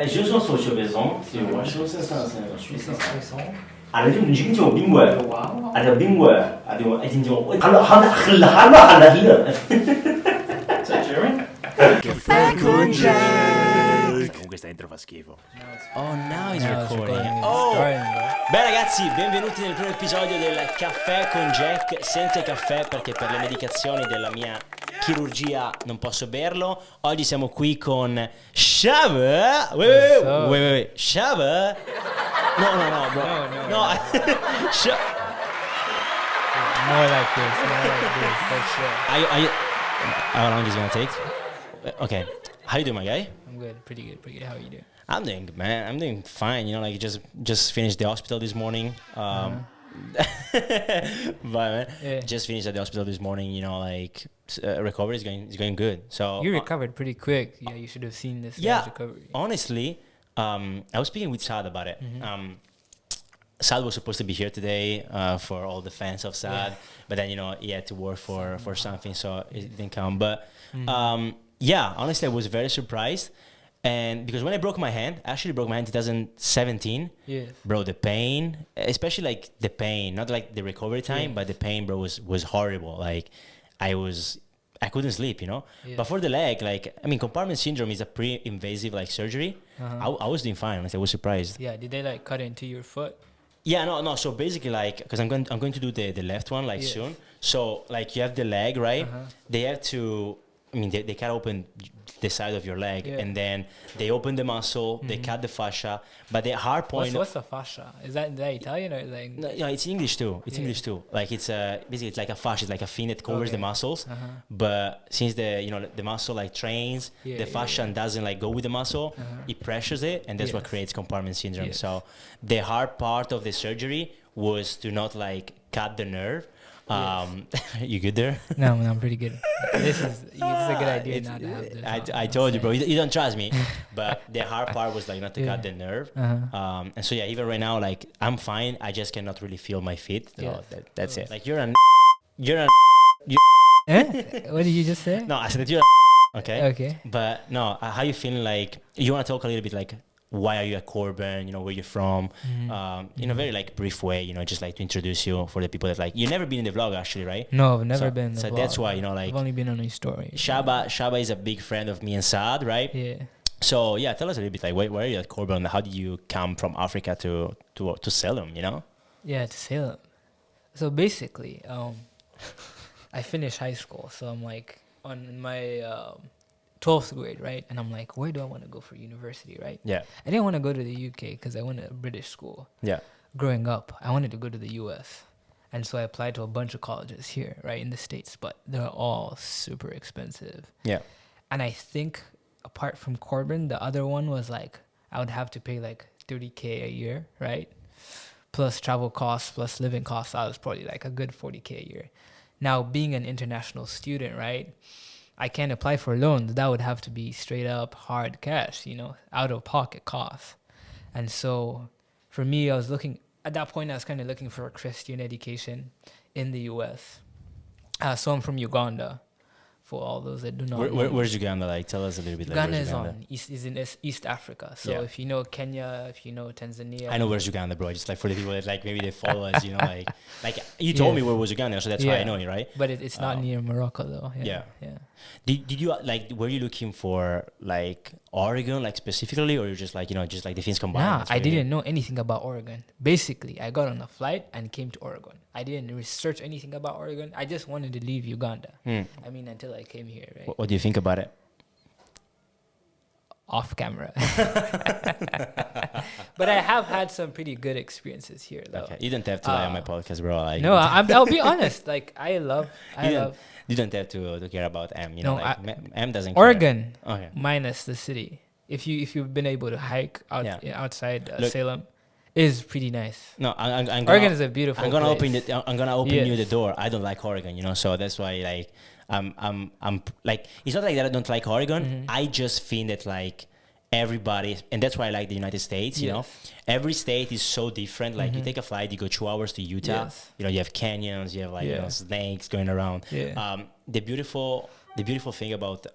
就说说学别种，就我说是啥子？学生。啊，那就你今天宾馆，啊就宾馆，啊就哎今天我好了。Is that German? Caffè con Jack. Con questa intro fa schifo. Oh, now he's recording. Oh! Beh ragazzi, benvenuti nel primo episodio del Caffè con Jack, senza il caffè perché per le medicazioni della mia chirurgia non posso berlo. Oggi siamo qui con Shava. Wait. Shava? No, bro. No. More like this. For sure. How long is it gonna take? Okay. How you doing, my guy? I'm good. Pretty good. How are you doing? I'm doing good, man. I'm doing fine. You know, like just finished the hospital this morning. But man, just finished at the hospital this morning. You know, like recovery is going good. So you recovered pretty quick. Yeah, you should have seen this. Yeah, recovery. Honestly, I was speaking with Sad about it. Mm-hmm. Sad was supposed to be here today for all the fans of Sad, but then he had to work for something, so it didn't come. But honestly, I was very surprised, and because when I broke my hand, I actually broke my hand in 2017. Yeah, bro, the pain, especially like the pain, not like the recovery time, but the pain, bro, was horrible. Like I couldn't sleep, Yeah. But for the leg, compartment syndrome is a pre-invasive surgery. I was doing fine. Honestly, I was surprised. Yeah, did they cut into your foot? Yeah, no. So basically, because I'm going to do the left one soon. So you have the leg, right? They have to. They cut open the side of your leg, and then they open the muscle. They cut the fascia, but the hard point. What's the fascia? Is that Italian or is that English? No, it's English too. It's English too. It's basically it's like a fascia. It's like a fin that covers the muscles. But since the muscle trains, the fascia doesn't go with the muscle. It pressures it, and that's what creates compartment syndrome. Yes. So the hard part of the surgery was to not cut the nerve. You good there? No, I'm pretty good. This is a good idea not to have this. I told you, bro. You don't trust me. But the hard part was not to cut the nerve. And so even right now, I'm fine. I just cannot really feel my feet. So that's it. You're an. What did you just say? No, I said that you're. Okay. But no, how you feeling? You want to talk a little bit why are you at Corban? Where you're from? In a very brief way. Just to introduce you for the people that you've never been in the vlog actually, right? No, I've never been in the vlog. So that's why I've only been on a story. Shaba is a big friend of me and Saad, right? Yeah. So tell us a little bit where are you at Corban? How did you come from Africa to Salem? Yeah, to Salem. So basically, I finished high school, so I'm on my 12th grade, right? And I'm where do I want to go for university, right? Yeah. I didn't want to go to the UK because I went to a British school. Yeah. Growing up, I wanted to go to the US. And so I applied to a bunch of colleges here, right, in the States, but they're all super expensive. Yeah. And I think apart from Corban, the other one was I would have to pay $30K a year, right? Plus travel costs, plus living costs. I was probably a good $40K a year. Now, being an international student, right, I can't apply for loans. That would have to be straight up hard cash, out of pocket costs. And so for me, at that point, I was kind of looking for a Christian education in the US. So I'm from Uganda. For all those that do not know. Where's Uganda? Tell us a little bit. Uganda is in East Africa. So if you know Kenya, if you know Tanzania. I know where's Uganda, bro. Just for the people that maybe they follow us, you told me where was Uganda, so that's why I know it, right? But it's not near Morocco though. Yeah. Did you were you looking for Oregon specifically, or you just just the things combined? Nah, I didn't know anything about Oregon. Basically, I got on a flight and came to Oregon. I didn't research anything about Oregon. I just wanted to leave Uganda. Until I came here, right? What do you think about it? Off camera. But I have had some pretty good experiences here, though. Okay, you don't have to lie on my podcast, bro. No, I'll be honest. I love. You don't have to care about M. M doesn't. Oregon, care. Minus the city. If you've been able to hike outside Salem, is pretty nice. No, Oregon is a beautiful. I'm gonna place. I'm gonna open you the door. I don't like Oregon, so that's why I'm it's not that I don't like Oregon. I just think that everybody, and that's why I like the United States. Every state is so different. You take a flight, you go 2 hours to Utah. You have canyons, you have snakes going around. The beautiful thing about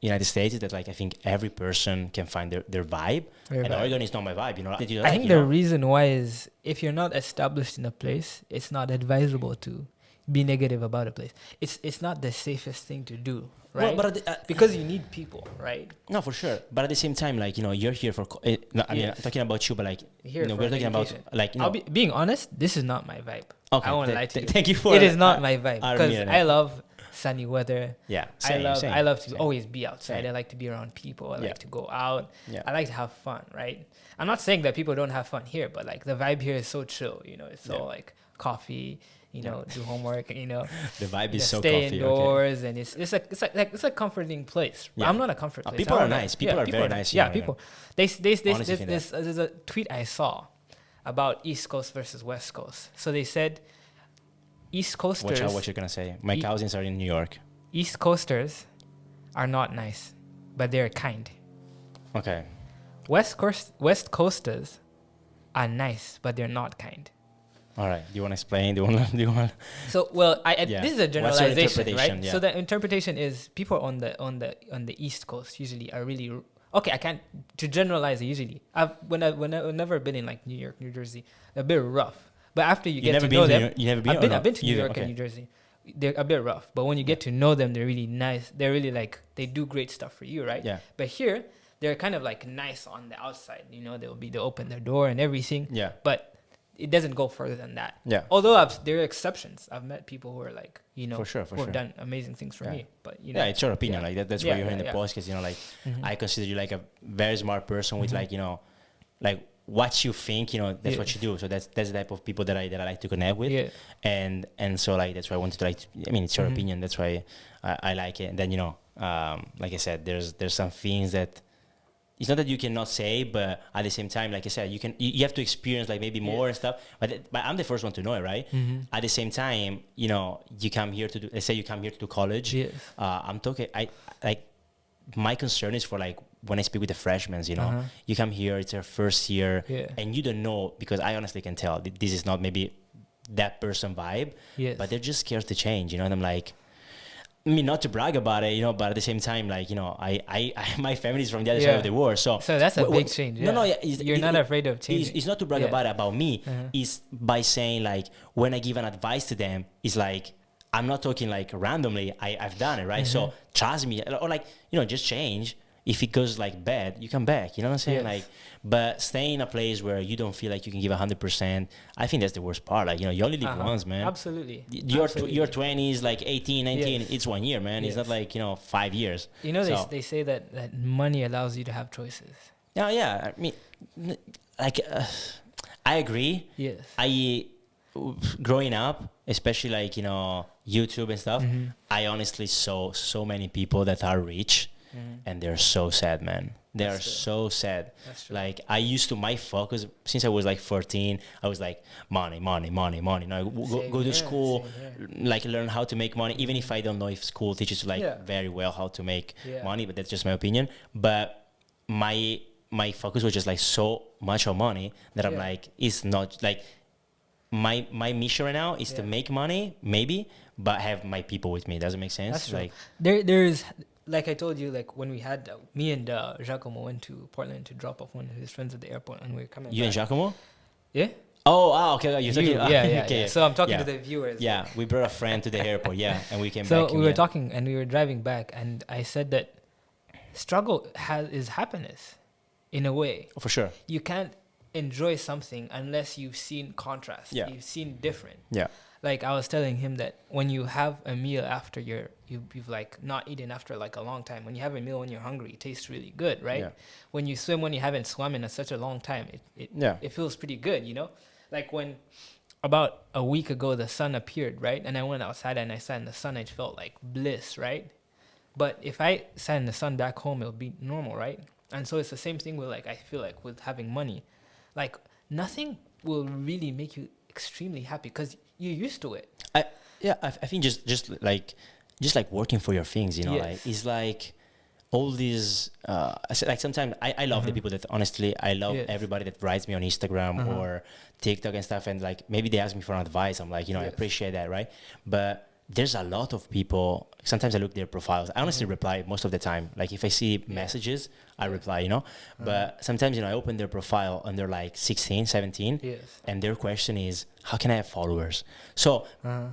United States is that like I think every person can find their vibe, Their and vibe. Oregon is not my vibe. You know, that you I like, think you the know? reason why is if you're not established in a place, it's not advisable to be negative about a place. It's not the safest thing to do, Well, right? but at the- because you need people, right? No, for sure. But at the same time, like, you know, you're here for. No, I mean, Yes. I'm talking about you, but like, Here you know, for we're talking about education. like, you know. Being honest, this is not my vibe. Okay, I won't th- lie to th- you. thank you for It is not I- my vibe I because admit it. I love sunny weather. Yeah, I same, love same, I love to same. always be outside. Same. I like to be around people. I Yeah. like to go out. Yeah. I like to have fun, right? I'm not saying that people don't have fun here, but like the vibe here is so chill, you know, it's so Yeah. like coffee, you know, do homework, you know. The vibe you is know, so stay coffee. indoors and it's a comforting place. Yeah. I'm not a comfort place. People I are don't nice. like- People are very nice, you Yeah, know, yeah. people. Honestly think There's a tweet I saw about East Coast versus West Coast. So they said East Okay. Watch Coasters out what you're gonna say. My E- cousins are in New York. East Coasters are not nice, but they're kind. Okay. West Coasters are nice, but they're not kind. All right. Do you want to explain? Do you want? So, well, Yeah. this is a What's your generalization, right? interpretation? Yeah. So the interpretation is people on the East Coast usually are really okay. I can't to generalize it. Usually, I've never been in like New York, New Jersey, a bit rough. But after you get never to been know to them, New York- you never been or I've not? been to New You- York okay. and New Jersey. They're a bit rough, but when you get to know them, they're really nice. They're really like they do great stuff for you, right? Yeah. But here, they're kind of like nice on the outside. You know, they'll open their door and everything. Yeah. But it doesn't go further than that. Yeah. Although there are exceptions. I've met people who are like, you know, For sure, who have sure. done amazing things for Yeah. me. But you know, Yeah, it's your opinion. yeah. Like that's Yeah, why you're yeah, in the yeah. podcast. You know, like Mhm. I consider you like a very smart person with Mhm. like, you know, like what you think, you know, that's Yeah. what you do. So that's the type of people that I like to connect with. Yeah. And so like that's why I wanted to like. I mean, it's your Mhm. opinion. That's why I like it. And then you know, like I said, there's some things that. It's not that you cannot say, but at the same time, like I said, you have to experience like maybe more and stuff. But I'm the first one to know it, right? Mhm. At the same time, you know, you come here to do. Let's say you come here to do college. Yes. I'm talking. I like. My concern is for like when I speak with the freshmen. You know, Uh-huh. you come here, it's your first year, Yeah. and you don't know because I honestly can tell this is not maybe that person vibe, Yes. but they're just scared to change. You know, and I'm like. I mean, not to brag about it, you know, but at the same time, like, you know, I my family is from the other side Yeah. of the world, so That's a wh- big wh- change. No, no, yeah. yeah, You're not afraid of changing. It's not to brag Yeah. about me. Uh-huh. It's by saying like when I give an advice to them, it's like I'm not talking like randomly. I've done it right. So trust me, or like you know, just change. If it goes like bad, you come back. You know what I'm saying? Yes. Like, but staying in a place where you don't feel like you can give 100%, I think that's the worst part. Like, you know, you only live Uh-huh. once, man. Absolutely. Your Absolutely. your 20s, like 18, 19, Yes. it's 1 year, man. It's Yes. not like, you know, 5 years. You know, So- they say that money allows you to have choices. Yeah, yeah. I mean, like, I agree. Yes. Growing up, especially like, you know, YouTube and stuff, Mhm. I honestly saw so many people that are rich and they're so sad, man. They That's are true. so sad. That's true. Like I used to, my focus since I was like 14, I was like money, money, money, money. No, go Same to here, school, same like learn how to make money. Even if I don't know if school teaches you like Yeah. very well how to make Yeah. money, but that's just my opinion. But my focus was just like so much on money that I'm Yeah. like, it's not like my mission right now is to Yeah. make money, maybe, but have my people with me. Does it make sense? That's true. Like, There's like I told you, like when we had me and Giacomo went to Portland to drop off one of his friends at the airport, and we were coming. you and back. Giacomo? Yeah. Oh, okay. You're talking. Yeah. okay. So I'm talking Yeah. to the viewers. Yeah, we brought a friend to the airport. Yeah, and we came So back. we and were yeah. talking, and we were driving back, and I said that struggle is happiness, in a way. For sure. You can't enjoy something unless you've seen contrast. Yeah. You've seen different. Yeah. Like I was telling him that when you have a meal after you've like not eaten after like a long time, when you have a meal when you're hungry, it tastes really good, right? Yeah. When you swim when you haven't swum in such a long time, Yeah. it feels pretty good, you know? Like when about a week ago the sun appeared, right? And I went outside and I sat in the sun, it felt like bliss, right? But if I sat in the sun back home, it would be normal, right? And so it's the same thing with like I feel like with having money. Like nothing will really make you extremely happy because you're used to it. I think just like working for your things, you know, Yes. like it's like all these I said like sometimes I love the people that honestly I love Yes. everybody that writes me on Instagram or TikTok and stuff, and like maybe they ask me for advice. I'm like, you know, I Yes. appreciate that, right? But there's a lot of people. Sometimes I look their profiles. I honestly reply most of the time. Like if I see messages, I reply, you know. But sometimes, you know, I open their profile and they're like 16, 17. Yes. And their question is, how can I have followers? So,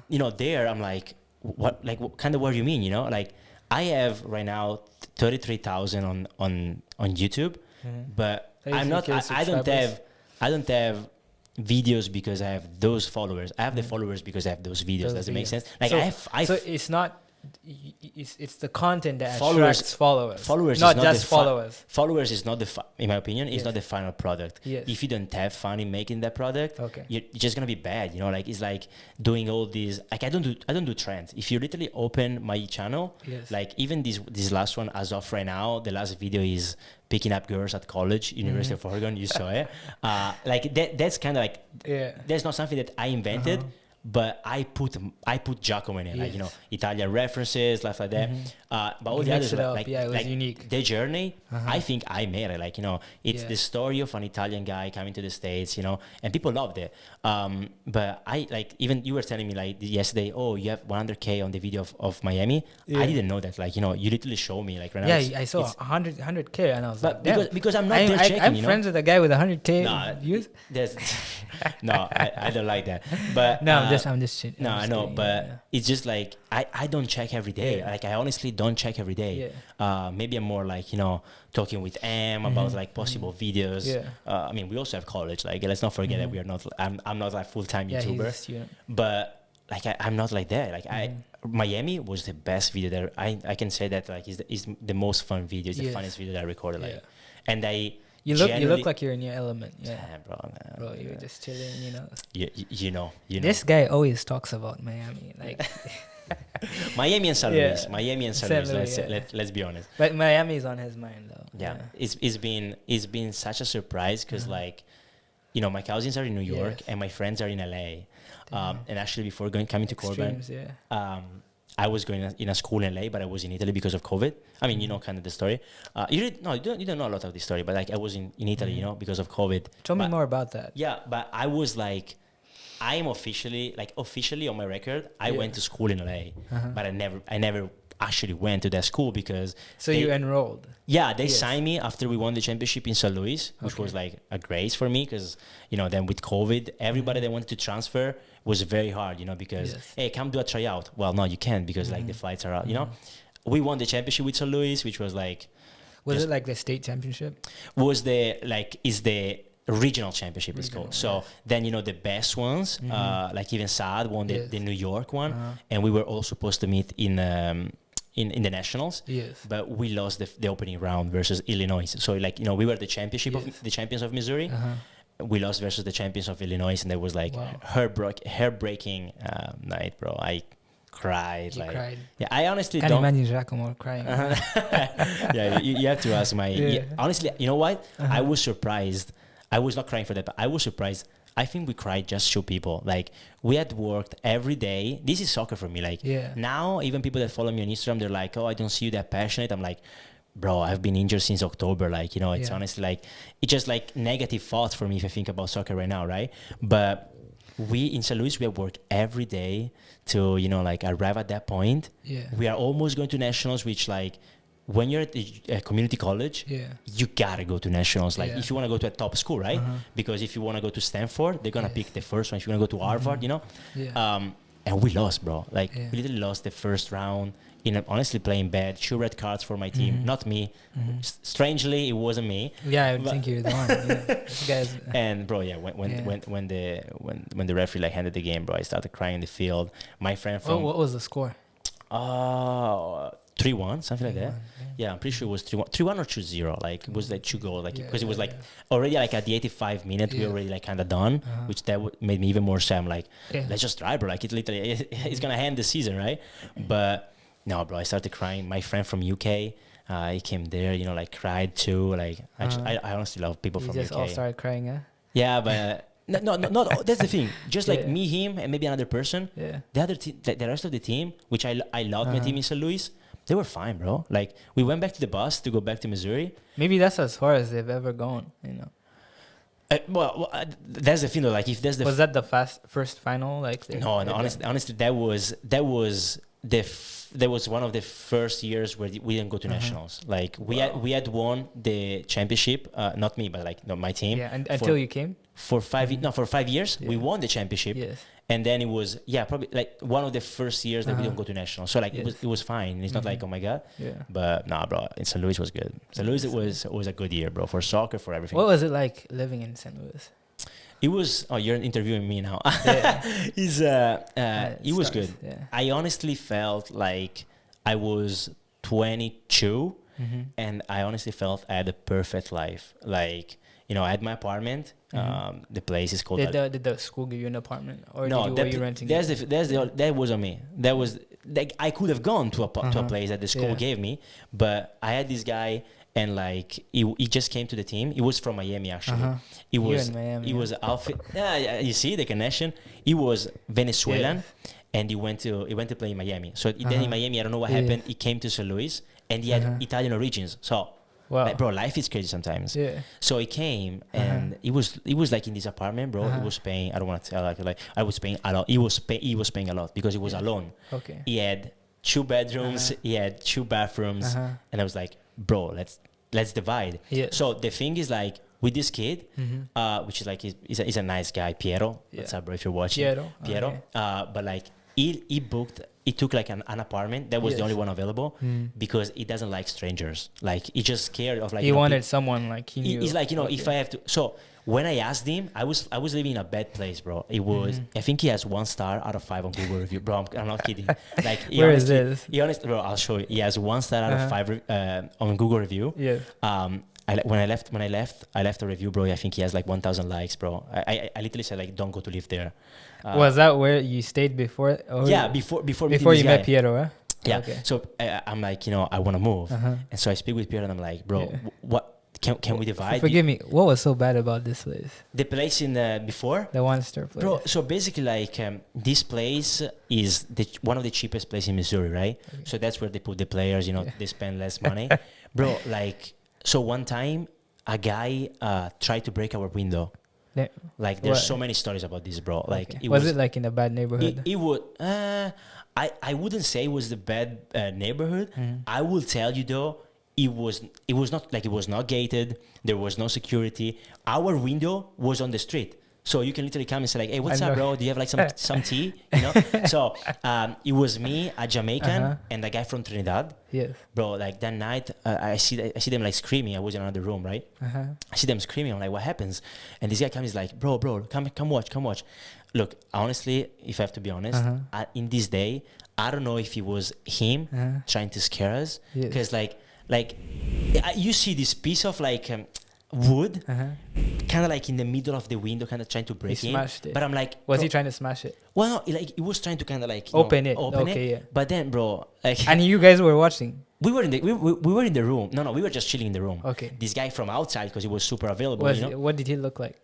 you know, there I'm like, what kind of what do you mean, you know? Like I have right now 33,000 on YouTube, but I'm not, I don't have videos because I have those followers. I have the followers because I have those videos. Does it make sense? Like so it's not, it's the content that attracts followers. Followers not is not just followers. Followers is not in my opinion, is not the final product. Yes. If you don't have fun in making that product, Okay. you're just gonna be bad. You know, like it's like doing all these. Like I don't do trends. If you literally open my channel, like even this last one as of right now, the last video is picking up girls at college, University of Oregon. You saw it. Like that's kind of like that's not something that I invented. But I put Giacomo in it, like, you know, Italian references, stuff like that. But all the others, like it was unique. The journey, I think I made it. Like, you know, it's the story of an Italian guy coming to the States, you know, and people loved it. But I, like, even you were telling me like yesterday, oh, you have 100K on the video of Miami. I didn't know that. Like, you know, you literally show me like right now. Yeah, I saw 100K and I was like, because I'm not there checking, I'm you know? friends with a guy with 100K views. No, I don't like that. But no, I'm just shit. No, I know, but it's just like I don't check every day. Like I honestly don't check every day. Maybe I'm more like, you know, talking with Em about like possible videos. I mean, we also have college. Like let's not forget that we are not. I'm not like full-time YouTuber. He's a student. But like I'm not like that. Like Miami was the best video that I can say that like is the most fun video. It's the funniest video that I recorded. Like, and you look like you're in your element. Yeah, bro, you're just chilling, you know. You know. This guy always talks about Miami, like Miami and San Luis. Miami and San Luis. Let's be honest. But Miami's on his mind though. Yeah. It's been such a surprise because like, you know, my cousins are in New York and my friends are in LA. And actually before coming to Corban, I was going in a school in LA, but I was in Italy because of COVID. I mean, you know, kind of the story. You don't know a lot of the story, but like I was in Italy, you know, because of COVID. Tell me more about that. Yeah, but I was like, I'm officially on my record, I went to school in LA, but I never actually went to that school because. So you enrolled? Yeah, they signed me after we won the championship in St. Louis, which was like a grace for me because, you know, then with COVID, everybody that wanted to transfer was very hard, you know, because, hey, come do a tryout. Well, no, you can't because like the flights are out, you know. We won the championship with St. Louis, which was like. Was it like the state championship? Is the regional championship is called. So then, you know, the best ones, like even Saad won the New York one, and we were all supposed to meet in the nationals, but we lost the opening round versus Illinois. So like, you know, we were the championship of the champions of Missouri. We lost versus the champions of Illinois, and there was like hair-breaking night, bro. I cried. You cried. Yeah, I honestly Can't imagine Giacomo crying. Yeah, you have to ask honestly, you know what? I was surprised. I was not crying for that, but I was surprised. I think we cried just to people. Like, we had worked every day. This is soccer for me. Like, now, even people that follow me on Instagram, they're like, oh, I don't see you that passionate. I'm like, bro, I've been injured since October. Like, you know, it's honestly like, it's just like negative thoughts for me if I think about soccer right now, right? But we, in St. Louis, we have worked every day to, you know, like arrive at that point. We are almost going to nationals, which like, when you're at the community college, you gotta go to nationals. Like if you want to go to a top school, right? Because if you want to go to Stanford, they're gonna pick the first one. If you want to go to Harvard, you know. And we lost, bro. Like we literally lost the first round. Honestly playing bad. 2 red cards for my team, not me. Strangely, it wasn't me. Yeah, I would think you're the one. And bro, when the referee like handed the game, bro, I started crying in the field. My friend from what was the score? 3-1, something like that. Yeah, I'm pretty sure it was 3-1 or 2-0. Like it was like 2 goals. Like because it was like already like at the 85th minute, we already like kind of done, which made me even more sad. I'm like, let's just try, bro. Like it literally, it's gonna end the season, right? But no, bro, I started crying. My friend from UK, he came there, you know, like cried too. Like I honestly love people from UK. You just all started crying, huh? Yeah, but. No, that's the thing. Just like me, him, and maybe another person. The other the rest of the team, which I loved my team in St. Louis, they were fine, bro. Like we went back to the bus to go back to Missouri. Maybe that's as far as they've ever gone, you know. That's the thing though. Like, if there's the Was that the first final? Like no, honestly, that was one of the first years where we didn't go to nationals. Like, we had won the championship, not me, but like my team. Yeah, until you came for 5 for 5 years. We won the championship. Yes. And then it was probably like one of the first years that we didn't go to national. So like it was fine. It's not like, oh my god. Yeah. But nah, bro. In St. Louis was good. St. Louis was a good year, bro, for soccer, for everything. What was it like living in St. Louis? It was. Oh, you're interviewing me now. Yeah. It was good. Yeah. I honestly felt like I was 22, and I honestly felt I had a perfect life. Like, you know, I had my apartment. The place is called. Did the school give you an apartment, or were you renting? That was on me. That was like, I could have gone to a place that the school gave me, but I had this guy, and like he just came to the team. He was from Miami actually. He was Alfie. Yeah, you see the connection. He was Venezuelan, and he went to play in Miami. So then in Miami, I don't know what happened. He came to St. Louis, and he had Italian origins. So. Wow. Like, bro, life is crazy sometimes. Yeah. So he came, and he was like in this apartment, bro. He was paying. I don't want to tell, like I was paying a lot. He was paying a lot because he was alone. Okay. He had 2 bedrooms. He had 2 bathrooms, and I was like, bro, let's divide. Yeah. So the thing is, like, with this kid, which is like he's a nice guy, Piero. What's up, bro? If you're watching, Piero. Okay. But like he took like an apartment that was the only one available because he doesn't like strangers. Like, he's just scared of like. He wanted someone like he knew. He's like, if I have to. So when I asked him, I was living in a bad place, bro. It was. I think he has 1 star out of 5 on Google review, bro. I'm not kidding. Like, where is this? Bro, I'll show you. He has 1 star out of 5 on Google review. Yeah. When I left a review, bro. I think he has like 1,000 likes, bro. I literally said, like, don't go to live there. Was that where you stayed before? Yeah, before you met Piero, huh? Yeah. Okay. So I'm like, I want to move, and so I speak with Piero, and I'm like, bro, what can we divide? Forgive me. What was so bad about this place? The place in before the 1-star place, bro. So basically, like, this place is one of the cheapest places in Missouri, right? Okay. So that's where they put the players. They spend less money, bro. Like, so one time, a guy tried to break our window. Yeah. Like, there's so many stories about this, bro. Like, okay. Was it like in a bad neighborhood? It would. I wouldn't say it was the bad neighborhood. I will tell you though, it was not like, it was not gated. There was no security. Our window was on the street. So you can literally come and say like, hey, what's up, bro? Do you have like some tea? So it was me, a Jamaican, and a guy from Trinidad. Yes. Bro, like that night, I see them like screaming. I was in another room, right? I see them screaming. I'm like, what happens? And this guy comes, like, bro, come watch. Look, honestly, if I have to be honest, in this day, I don't know if it was him trying to scare us, because like you see this piece of like wood, kind of like in the middle of the window, kind of trying to break in. Smashed it. But I'm like, was he trying to smash it? Well, no, like he was trying to kind of like open it. Yeah. But then, bro, like, and you guys were watching. We were in the room. No, we were just chilling in the room. Okay. This guy from outside, because he was super available. What did he look like?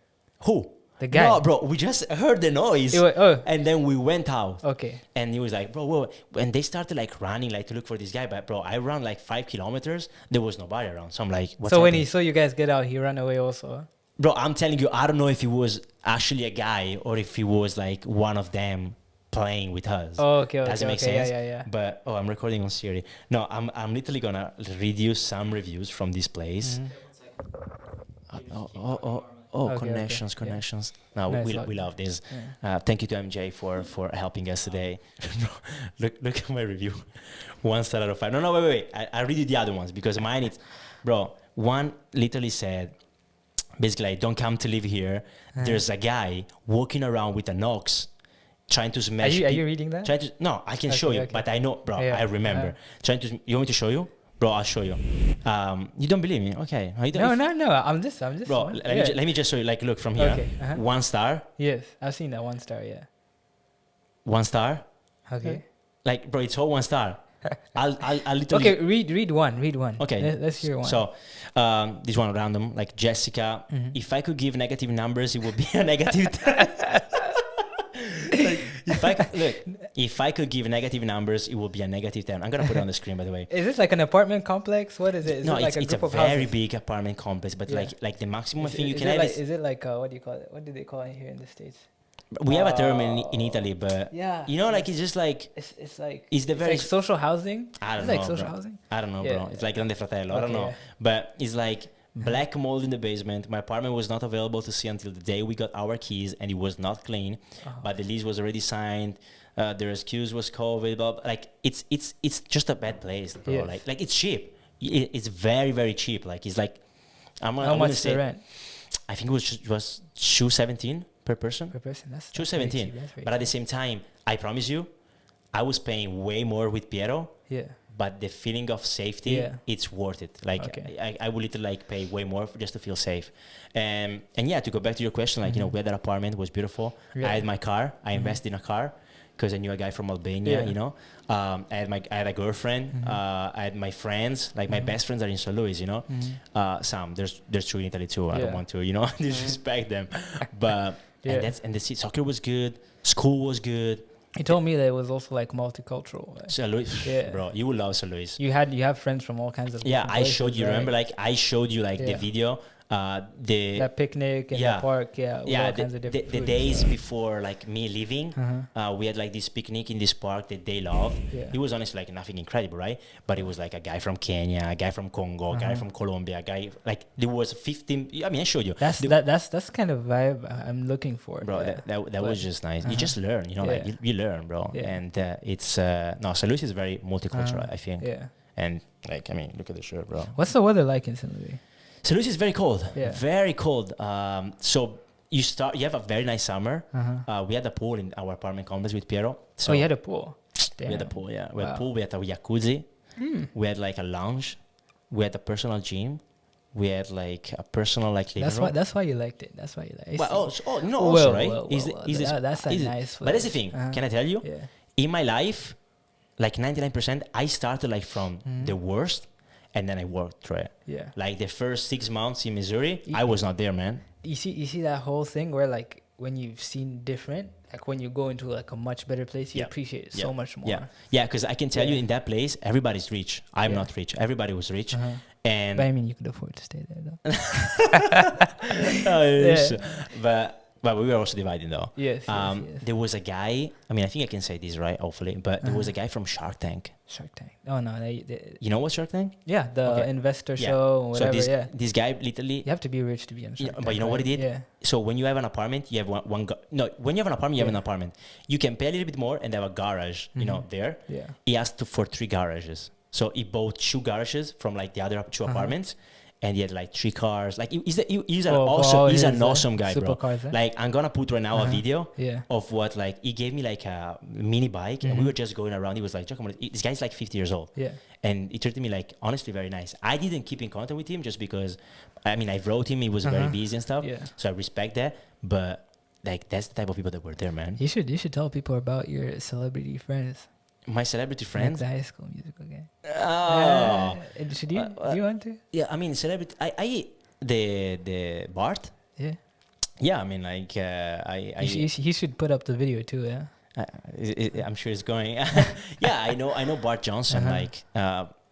Who? The guy. No, bro, we just heard the noise, and then we went out. Okay. And he was like, bro, whoa. And they started like running, like, to look for this guy. But bro, I ran like 5 kilometers. There was nobody around. So I'm like, what's So happening? When he saw you guys get out, he ran away also, huh? Bro, I'm telling you, I don't know if he was actually a guy or if he was like one of them playing with us. Oh, okay. Does it make sense? Yeah. But I'm recording on Siri. No, I'm literally gonna read you some reviews from this place. Connections. Yeah. No, nice, we love this. Yeah. Thank you to MJ for helping us today. look at my review. 1 star out of 5. No, wait. I read you the other ones, because mine is, bro. One literally said, basically, like, don't come to live here. There's a guy walking around with an ox, trying to smash. Are you reading that? No, I can show you, but I know, bro. Yeah. I remember. You want me to show you? Bro, I'll show you. You don't believe me? Okay. No. I'm just. Bro, let me just show you. Like, look from here. Okay. 1 star. Yes, I've seen that 1 star. Yeah. 1 star. Okay. Like, bro, it's all 1 star. I'll literally. Okay, read one. Okay. Let's hear one. So, this one random, like Jessica. If I could give negative numbers, it would be a negative. if I could give negative numbers, it would be a negative 10. I'm gonna put it on the screen, by the way. Is this like an apartment complex? What is it? Is No, it like it's a a group of very houses? big apartment complex, but Yeah. like the maximum thing you Is can it have like, is. is it like what do you call it? What do they call it here in the States? We have a term in Italy, but Yeah. you know, like it's just like It's like it's the it's very like social housing. I don't It's know, like social bro. housing. I don't know, Yeah. bro. It's like Grande Fratello. I don't Okay, know, yeah. but it's like black mold in the basement. My apartment was not available to see until the day we got our keys, and it was not clean. Uh-huh. But the lease was already signed. The excuse was COVID. But like it's just a bad place, bro. Yes. Like it's cheap. It's very very cheap. Like it's like How gonna much say, the rent I think it was 217 per person. per person? That's 217. But at the same time, I promise you, I was paying way more with Piero. yeah. But the feeling of safety, Yeah. it's worth it. Like Okay. I would literally like pay way more just to feel safe. And yeah, to go back to your question, like, you know, we had that apartment, it was beautiful. Yeah. I had my car. I invested in a car because I knew a guy from Albania, Yeah. you know. I had a girlfriend. I had my friends. Like my best friends are in St. Louis, you know. Some there's two in Italy too. I don't Yeah. want to, you know, disrespect them. But Yeah. and soccer was good. School was good. He told me that it was also like multicultural. Like, St. Louis, Yeah. bro, you will love St. Louis. you have friends from all kinds of Yeah, different I showed places, you. right? Remember, like I showed you like the Yeah. video, the that picnic in Yeah. the park, with all kinds of the different the food. days before like me leaving, Uh-huh. we had like this picnic in this park that they loved. Yeah. It was honestly like nothing incredible, right? But it was like a guy from Kenya, a guy from Congo, a guy from Colombia, a guy like there was 15. I mean, I showed you. That's The- that's kind of vibe I'm looking for, Bro, yeah. that was just nice. You just learn, you know, like Yeah. you learn, bro. Yeah. And it's no, St. Louis is very multicultural, I think. Yeah. And like, I mean, look at the shirt, bro. What's the weather like in St. Louis? St. Louis is very cold. Yeah. Very cold. So you have a very nice summer. We had a pool in our apartment complex with Piero. So Oh, you had a pool. we had a Damn. pool, yeah. We had a Wow. pool, we had a jacuzzi. We had like a lounge. We had a personal gym. We had like a personal like living room. That's why you liked it. That's why you liked it. Well, no, Well, also, right? well, Is well, is this, that's a is it- nice But that's the place. thing. Can I tell you? Yeah. In my life, like 99%, I started like from the worst, and then I worked through it. Yeah. Like the first 6 months in Missouri, I was not there, man. You see that whole thing where like when you've seen different, like when you go into like a much better place, you Yeah. appreciate it Yeah. so much more. Yeah, because I can tell you Yeah. in that place, everybody's rich. I'm Yeah. not rich. Everybody was rich. And But I mean, you could afford to stay there though. but we were also divided though. Yes, yes. There was a guy, I mean, I think I can say this right, hopefully, but there was a guy from Shark Tank. Shark Tank. Oh no, You know what Shark Tank? yeah, the Okay. investor Yeah. show, or whatever. So this guy literally, You have to be rich to be on Shark Tank. but you know what he right? did? Yeah. So when you have an apartment, you have when you have an apartment, you have an apartment. You can pay a little bit more and have a garage, you know, there. Yeah. He asked for 3 garages. So he bought 2 garages from like the other 2 apartments. And he had like 3 cars. Like he's an For all awesome, he's his, an awesome guy, bro. supercars, eh? Like I'm gonna put right now a video Yeah. of what like he gave me like a mini bike, and we were just going around. He was like, Giacomo, this guy's like 50 years old. Yeah. And he treated me like honestly very nice. I didn't keep in contact with him just because I mean I wrote him, he was very busy and stuff. Yeah. So I respect that. But like that's the type of people that were there, man. You should tell people about your celebrity friends. My celebrity Like friends. the High School Musical guy. Oh. Should you? Do you want to? Yeah, I mean celebrity I the Bart. Yeah. Yeah, I mean like He should put up the video too. Yeah. I'm sure it's going. Yeah, I know Bart Johnson. Like,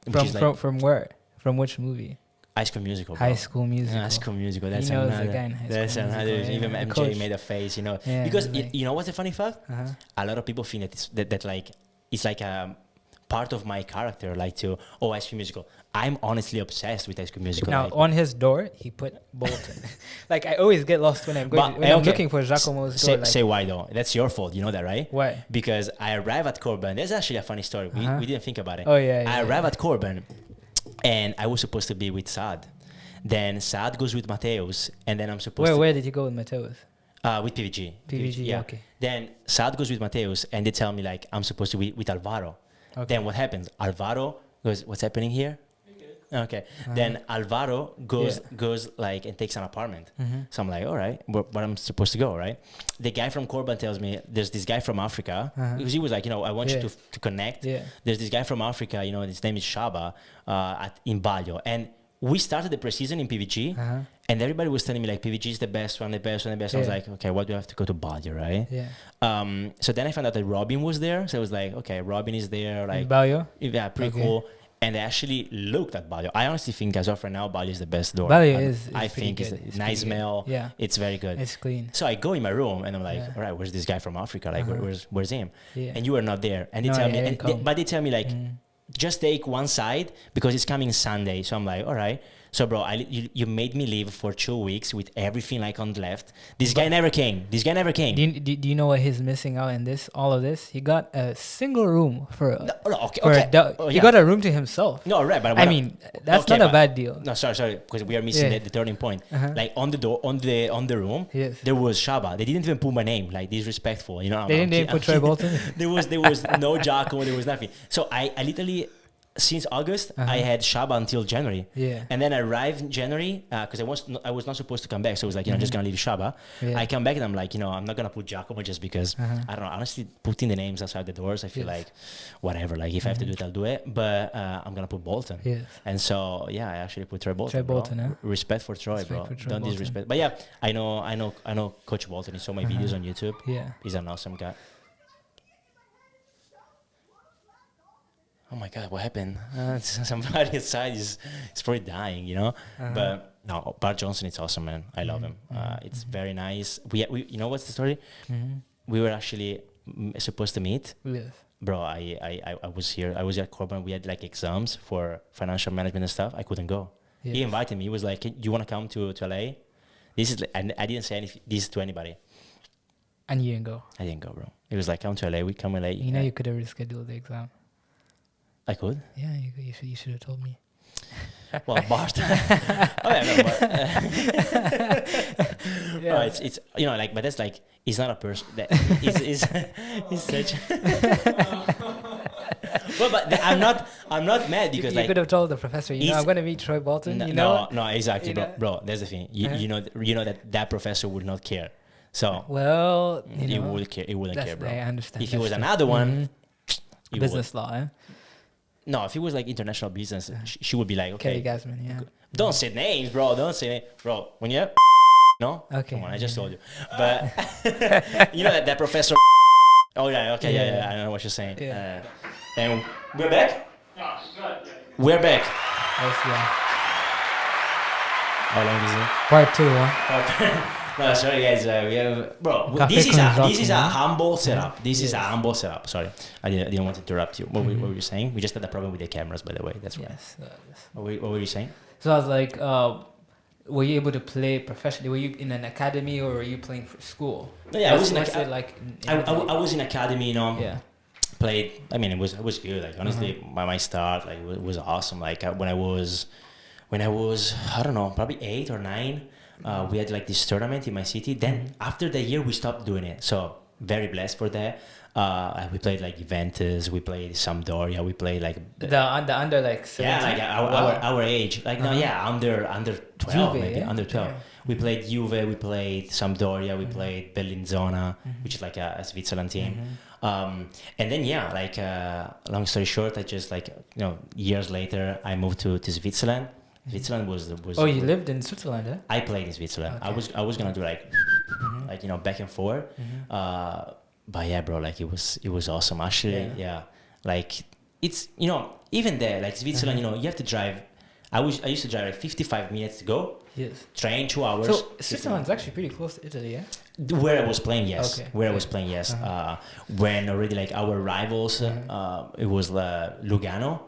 which From is like from where? From which movie? High School Musical. Bro. High School Musical. High School Musical. He That's knows the another. guy in High That's School another. Musical, yeah. Even The MJ coach. made a face, you know. Yeah, Because like- you know what's the funny fact? Uh-huh. A lot of people think that like it's like a part of my character, like to High School Musical. I'm honestly obsessed with High School Musical. Now like, on his door he put Bolton. Like I always get lost when I'm going. But, When I'm okay. looking for Giacomo's door. Like, say why though? That's your fault. You know that, right? why? Because I arrive at Corban. That's actually a funny story. We didn't think about it. Oh, yeah, I yeah, arrive at Corban, and I was supposed to be with Saad. Then Saad goes with Mateus, and then I'm supposed to Where did you go with Mateus? with PVG. PVG, yeah. okay. Then Saad goes with Mateus, and they tell me like I'm supposed to be with Alvaro. Okay. Then what happens? Alvaro goes, "What's happening here?" Okay. Then Alvaro goes like and takes an apartment. So I'm like, all right, where I'm supposed to go, right? The guy from Corban tells me there's this guy from Africa because he was like, I want you to connect. Yeah. There's this guy from Africa, his name is Shaba in Baglio, and we started the preseason in PVG, and everybody was telling me like PVG is the best one, the best one, the best one. I was like, okay, what do I have to go to Bali, right? Yeah. So then I found out that Robin was there. So I was like, okay, Robin is there. Like, Bayo? yeah, pretty cool. And they actually looked at Bayo. I honestly think as of right now, Bayo is the best door. Bayo is I think good. it's nice smell. Yeah. It's very good. It's clean. So I go in my room and I'm like, all right, where's this guy from Africa? Like, where's him? Yeah. And you are not there. And they No, tell yeah, me, but they tell me like, just take one side because it's coming Sunday. So I'm like, all right. So bro, you made me leave for 2 weeks with everything like on the left. This guy never came. Do you know what he's missing out in this? All of this, he got a single room for. He got a room to himself. No, right, but I mean that's not a bad deal. No, sorry, because we are missing the turning point. Like on the door, on the room, there was Shaba. They didn't even put my name. Like disrespectful, you know. They didn't even put Troy Bolton. there was no Giacomo. There was nothing. So I literally. Since August, I had Shaba until January. Yeah. And then I arrived in January because I was not supposed to come back. So I was like, I'm just going to leave Shaba. Yeah. I come back and I'm like, I'm not going to put Giacomo just because, I don't know, honestly, putting the names outside the doors, I feel like, whatever. Like, if I have to do it, I'll do it. But I'm going to put Bolton. Yes. And so, I actually put Troy Bolton. Troy Bolton, bro. Respect for Troy, bro. Don't disrespect. But yeah, I know Coach Bolton. He saw my videos on YouTube. Yeah. He's an awesome guy. Oh my God, what happened? Somebody inside is probably dying, But no, Bart Johnson, it's awesome, man. I love him. It's very nice. We you know what's the story? We were actually supposed to meet. Yes. Bro, I was here. I was at Corban. We had like exams for financial management and stuff. I couldn't go. Yes. He invited me. He was like, "Do you want to come to LA?" This is. And I didn't say this to anybody. And you didn't go. I didn't go, bro. It was like, "Come to LA. We come LA." You know, you could have rescheduled the exam. I could? Yeah, you should have told me. Well, Bart. It's but that's like, he's not a person. He's such. Well, but I'm not mad because you could have told the professor, I'm going to meet Troy Bolton. No, exactly, bro. That's the thing. You know that professor would not care. So he would care. He wouldn't care, bro. I understand. If he was another one, business law, eh? No, if it was like international business, she would be like, okay. Kelly Gasman, yeah. Don't say names, bro. Don't say names. Bro, when you have... No? Okay. Come on, I just told you. But, you know that professor... Oh, yeah, okay, yeah. I know what you're saying. Yeah. And we're back? No, good. We're back. How long is it? Part 2, huh? No, sorry guys, we have... Bro, this is a humble setup. This is a humble setup. Sorry, I didn't want to interrupt you. What were you saying? We just had a problem with the cameras, by the way. That's why. Yes. What were you saying? So I was like, were you able to play professionally? Were you in an academy or were you playing for school? No, yeah, I was in academy, Yeah. Played. I mean, it was good. Like honestly, my start like it was awesome. Like when I was I don't know, probably 8 or 9. We had like this tournament in my city. Then after the year, we stopped doing it. So very blessed for that. We played like Juventus. We played Sampdoria. We played like the under like 17? our age. Like under 12 Juve, maybe under 12. Yeah. We played Juve. We played Sampdoria. We played Bellinzona, which is like a Switzerland team. And then long story short, I just years later I moved to Switzerland. Switzerland was. Oh, you lived in Switzerland, eh? I played in Switzerland. Okay. I was gonna do back and forth. But yeah, bro, like it was awesome. Actually, yeah. Like it's even there, like Switzerland, you have to drive. I used to drive like 55 minutes to go. Yes. Train 2 hours. So Switzerland's actually pretty close to Italy, yeah. Where I was playing, yes. Okay. Where I was playing, yes. When already like our rivals, it was Lugano.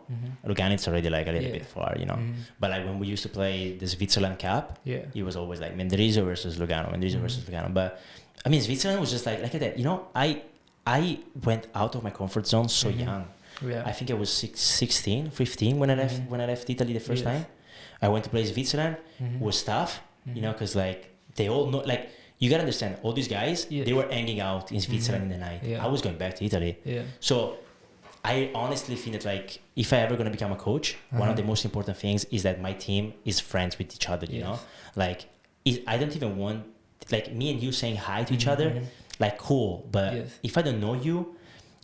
Lugano, it's already like a little bit far, But like when we used to play the Switzerland Cup, it was always like Mendrisio versus Lugano, versus Lugano. But I mean, Switzerland was just like that. I went out of my comfort zone so young. Yeah. I think I was 16, 15 when I left Italy the first time. I went to play Switzerland. It was tough, because like they all know, like you gotta understand, all these guys, they were hanging out in Switzerland in the night. Yeah. I was going back to Italy. Yeah. So I honestly think that like if I ever gonna become a coach, one of the most important things is that my team is friends with each other. You know, like I don't even want like me and you saying hi to each other, like cool. But if I don't know you,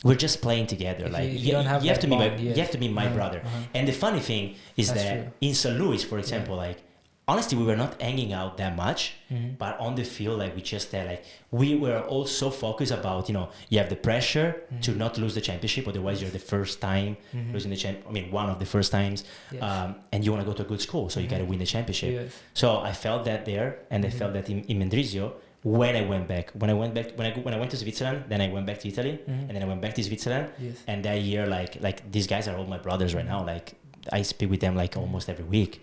we're just playing together. If Like you don't have you have that to be bond, you have to be my brother. And the funny thing is That's that true. in St. Louis, for example, like honestly, we were not hanging out that much, but on the field, like we just like we were all so focused about, you know, you have the pressure to not lose the championship, otherwise you're the first time losing the champ. I mean, one of the first times, Yes. and you want to go to a good school, so you got to win the championship. Yes. So I felt that there, and I felt that in Mendrisio. When I went back, when I went to Switzerland, then I went back to Italy, and then I went back to Switzerland, Yes. and that year, like these guys are all my brothers right now. Like I speak with them like almost every week.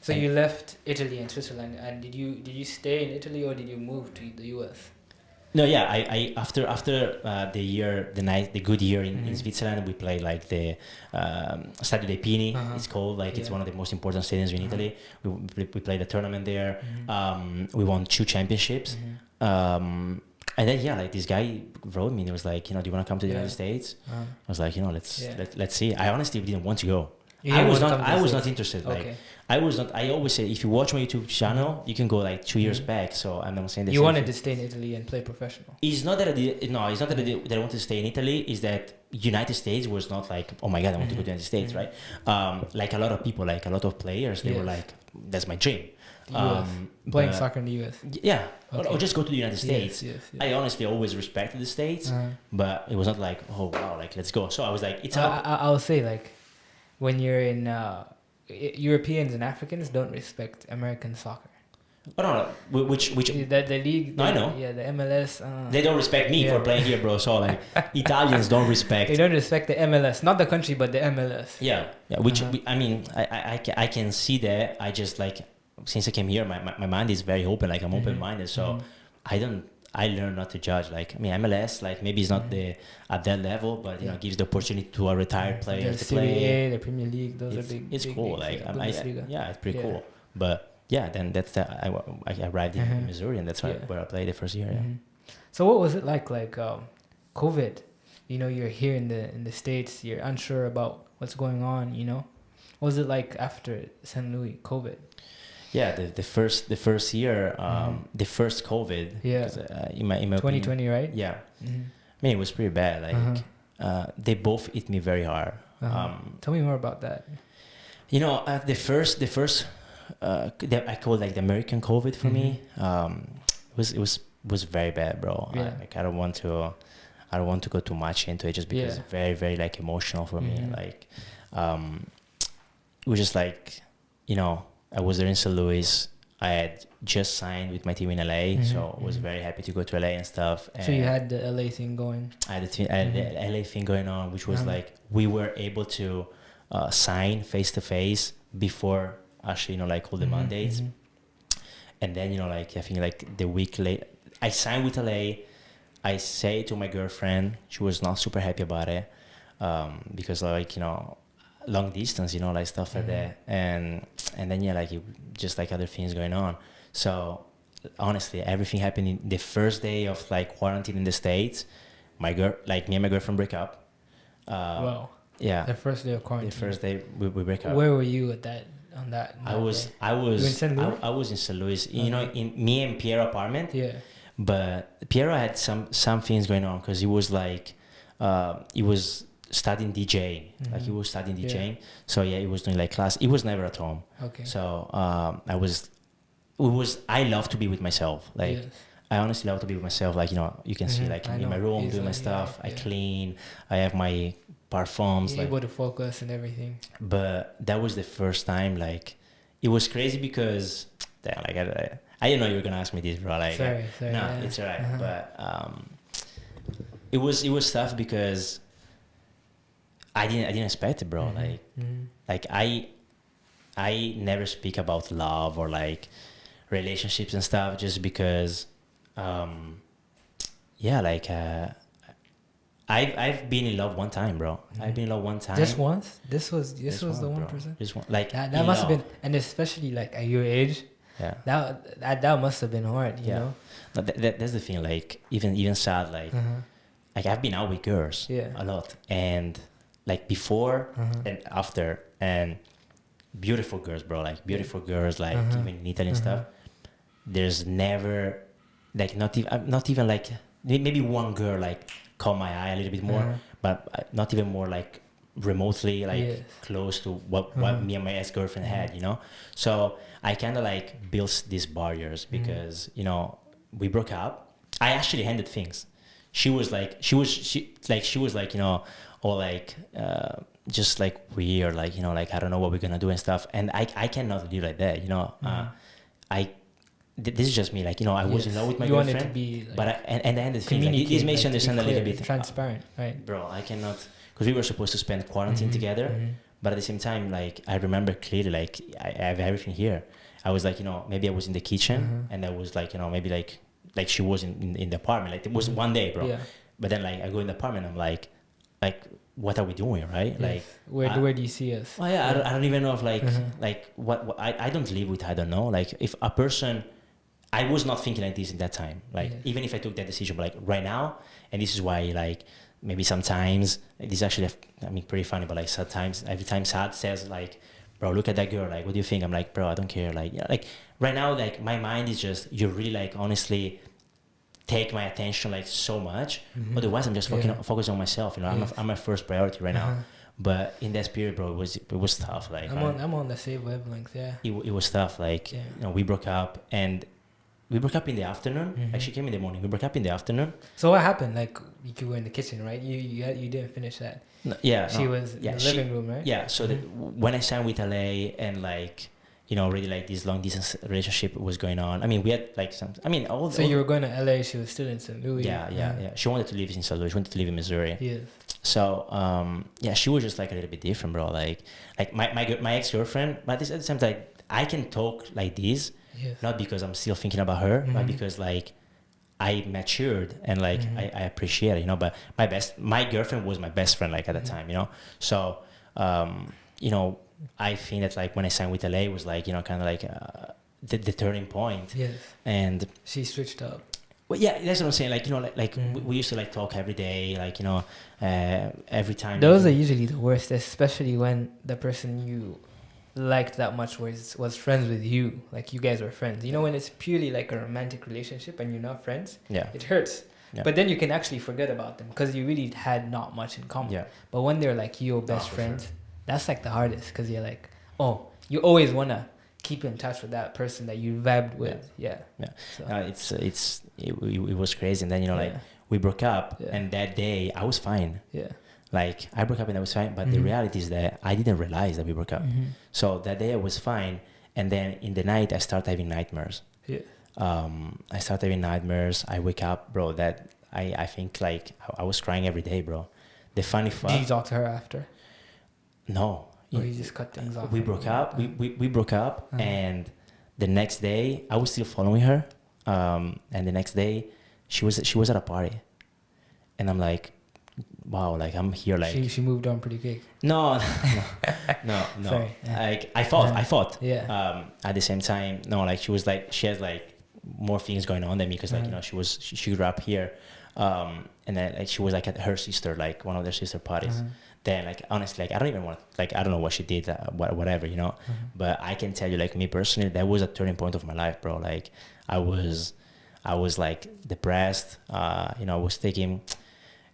So And- you left Italy and Switzerland, and did you stay in Italy or did you move to the US? No, yeah, I after the good year in Switzerland, we played like the Stati Uniti. It's called, like it's one of the most important stadiums in Italy. We played a tournament there. We won 2 championships. And then like this guy wrote me and he was like, you know, do you want to come to the United States? I was like, you know, let's see. I honestly didn't want to go. You I didn't was want to not. come to I the was not States? interested. Like Okay. I was not. I always say, if you watch my YouTube channel, you can go like 2 years back. So I'm not saying that You wanted to stay in Italy and play professional. It's not that I did. No, it's not that that I wanted to stay in Italy. Is that United States was not like, oh my god, I want to go to the United States, right? Like a lot of people, like a lot of players, they were Yes. like, that's my dream. Playing but- soccer in the US. Yeah, Okay. or just go to the United States. Yes. I honestly always respected the States, but it was not like, oh wow, like let's go. So I was like, it's out. I'll say, like, when you're in Europeans and Africans don't respect American soccer. Oh no, which The league. No, I know. Yeah, the MLS. they don't respect me for playing here, bro. So like Italians don't respect. They don't respect the MLS, not the country, but the MLS. Yeah. Which I mean, I can see that. I just like, since I came here, my mind is very open. Like I'm open minded, so I learned not to judge. Like I mean, MLS, like maybe it's not at that level, but you know, gives the opportunity to a retired player The to Serie play. A, the Premier League, those are big. It's big cool. leagues, Like yeah. Bundesliga. Bundesliga. It's pretty Yeah. cool. But yeah, then that's I arrived in Missouri, and that's where I played the first year. Yeah. So what was it like COVID? You know, you're here in the States. You're unsure about what's going on. You know, what was it like after St. Louis COVID? Yeah, the first year, the first COVID. Yeah. 'Cause, in my 2020, opinion, right? yeah. I mean, it was pretty bad. Like they both hit me very hard. Tell me more about that. You know, the first that I call like the American COVID for me. Was very bad, bro. Yeah. I don't want to go too much into it just because it's very, very like emotional for me. Like it was just like, you know, I was there in St. Louis. I had just signed with my team in LA, so I was very happy to go to LA and stuff. And So you had the LA thing going. I had the LA thing going on, which was like we were able to sign face to face before actually, you know, like all the mandates. And then, you know, like I think like the week later, I signed with LA. I say to my girlfriend, she was not super happy about it because, like, you know, long distance, you know, like stuff like that. And then like it, just like other things going on. So honestly, everything happened in the first day of like quarantine in the States. Me and my girlfriend break up. Wow. Yeah. The first day of quarantine. The first day we break up. Where were you at that? On that. I was day? You were in St. Louis? I was in St. Louis. You know, in me and Piero apartment. Yeah. But Piero had some things going on because he was like, he was studying DJing. Like he was studying DJing. So yeah, he was doing like class. He was never at home. Okay. So I love to be with myself. Like Yes. I honestly love to be with myself. Like, you know, you can see like I in my know. room He's doing my like, stuff. yeah, I clean. I have my parfums. You're Like, able to focus and everything. but that was the first time. Like it was crazy because damn, like I didn't know you were gonna ask me this, bro. Like Sorry, no, yeah. it's alright. But it was tough because I didn't expect it, bro. Like I never speak about love or like relationships and stuff just because I've been in love one time, bro. I've been in love one time. Just once? This was the bro. 1%? Just one. Like That in must have love. been, and especially like at your age, Yeah. that must have been hard, you know? No, that's the thing. Like even sad. Like I've been out with girls a lot, and like before and after, and beautiful girls, bro. Like beautiful girls, like even in Italy and stuff. There's never like not even like maybe one girl like caught my eye a little bit more, but not even more like remotely like Yes. close to what me and my ex-girlfriend had, you know. So I kind of like built these barriers because you know we broke up. I actually handed things. She was like you know, all like just like weird, like, you know, like I don't know what we're gonna do and stuff, and I cannot live like that, you know. This is just me, like, you know, I was in love with my you girlfriend, wanted to be like, but and I ended things. Like, this makes you understand a little bit. transparent, right? Bro, I cannot, because we were supposed to spend quarantine together, but at the same time, like, I remember clearly, like, I have everything here. I was like, you know, maybe I was in the kitchen, and I was like, you know, maybe like she was in the apartment. Like, it was one day, bro. Yeah. But then, like, I go in the apartment, I'm like, what are we doing, right? Yes. Like, where do you see us? oh yeah, I don't even know if like what I don't live with, I don't know. Like, if a person, I was not thinking like this in that time. Like, even if I took that decision, but like right now, and this is why, like, maybe sometimes, this is actually, I mean, pretty funny, but like sometimes, every time Sad says like, bro, look at that girl, like, what do you think? I'm like, bro, I don't care. Like, yeah, like right now, like my mind is just, you really like honestly take my attention like so much. Otherwise, I'm just focusing on myself. You know, I'm my first priority right now. But in that period, bro, it was tough. Like, I'm on the same wavelength. Yeah. It was tough. Like, you know, we broke up, and we broke up in the afternoon. Like, she came in the morning. We broke up in the afternoon. So what happened? Like, you were in the kitchen, right? You didn't finish that. No, she was in the living room, right? Yeah. So when I signed with LA, and like, you know, already like this long distance relationship was going on. I mean, we had like some. I mean, all. So you were going to LA. She was still in St. Louis. Yeah. She wanted to live in St. Louis. She wanted to live in Missouri. Yes. So yeah, she was just like a little bit different, bro. Like my ex-girlfriend, but at the same time, I can talk like this, not because I'm still thinking about her, but because like I matured and like I appreciate it, you know. But my girlfriend was my best friend, like at the time, you know. So you know, I think that like when I signed with LA, it was like, you know, kind of like the turning point. Yes. And she switched up. Well, yeah, that's what I'm saying. Like, you know, like we used to like talk every day, like, you know, every time. Those are usually the worst, especially when the person you liked that much was friends with you. Like, you guys were friends. You know, when it's purely like a romantic relationship and you're not friends, it hurts. Yeah. But then you can actually forget about them because you really had not much in common. Yeah. But when they're like your best friends, that's like the hardest, because you're like, oh, you always want to keep in touch with that person that you vibed with. So. It was crazy. And then, you know, like we broke up, and that day I was fine. Like, I broke up and I was fine, but the reality is that I didn't realize that we broke up. So that day I was fine, and then in the night I started having nightmares. I started having nightmares. I wake up, bro, that I think like I was crying every day, bro. The funny fact. Did you talk to her after? No. Or you just cut things off? We broke up. We broke up, and the next day I was still following her. And the next day she was at a party, and I'm like, wow, like I'm here, like she moved on pretty quick. No. Sorry. Like I thought. Yeah. At the same time, no, like she has like more things going on than me, because like, you know, she grew up here, and then like she was like at her sister, like one of their sister parties. Then like honestly, like I don't know what she did, whatever, you know. But I can tell you, like, me personally, that was a turning point of my life, bro. Like I was like depressed. You know, I was taking.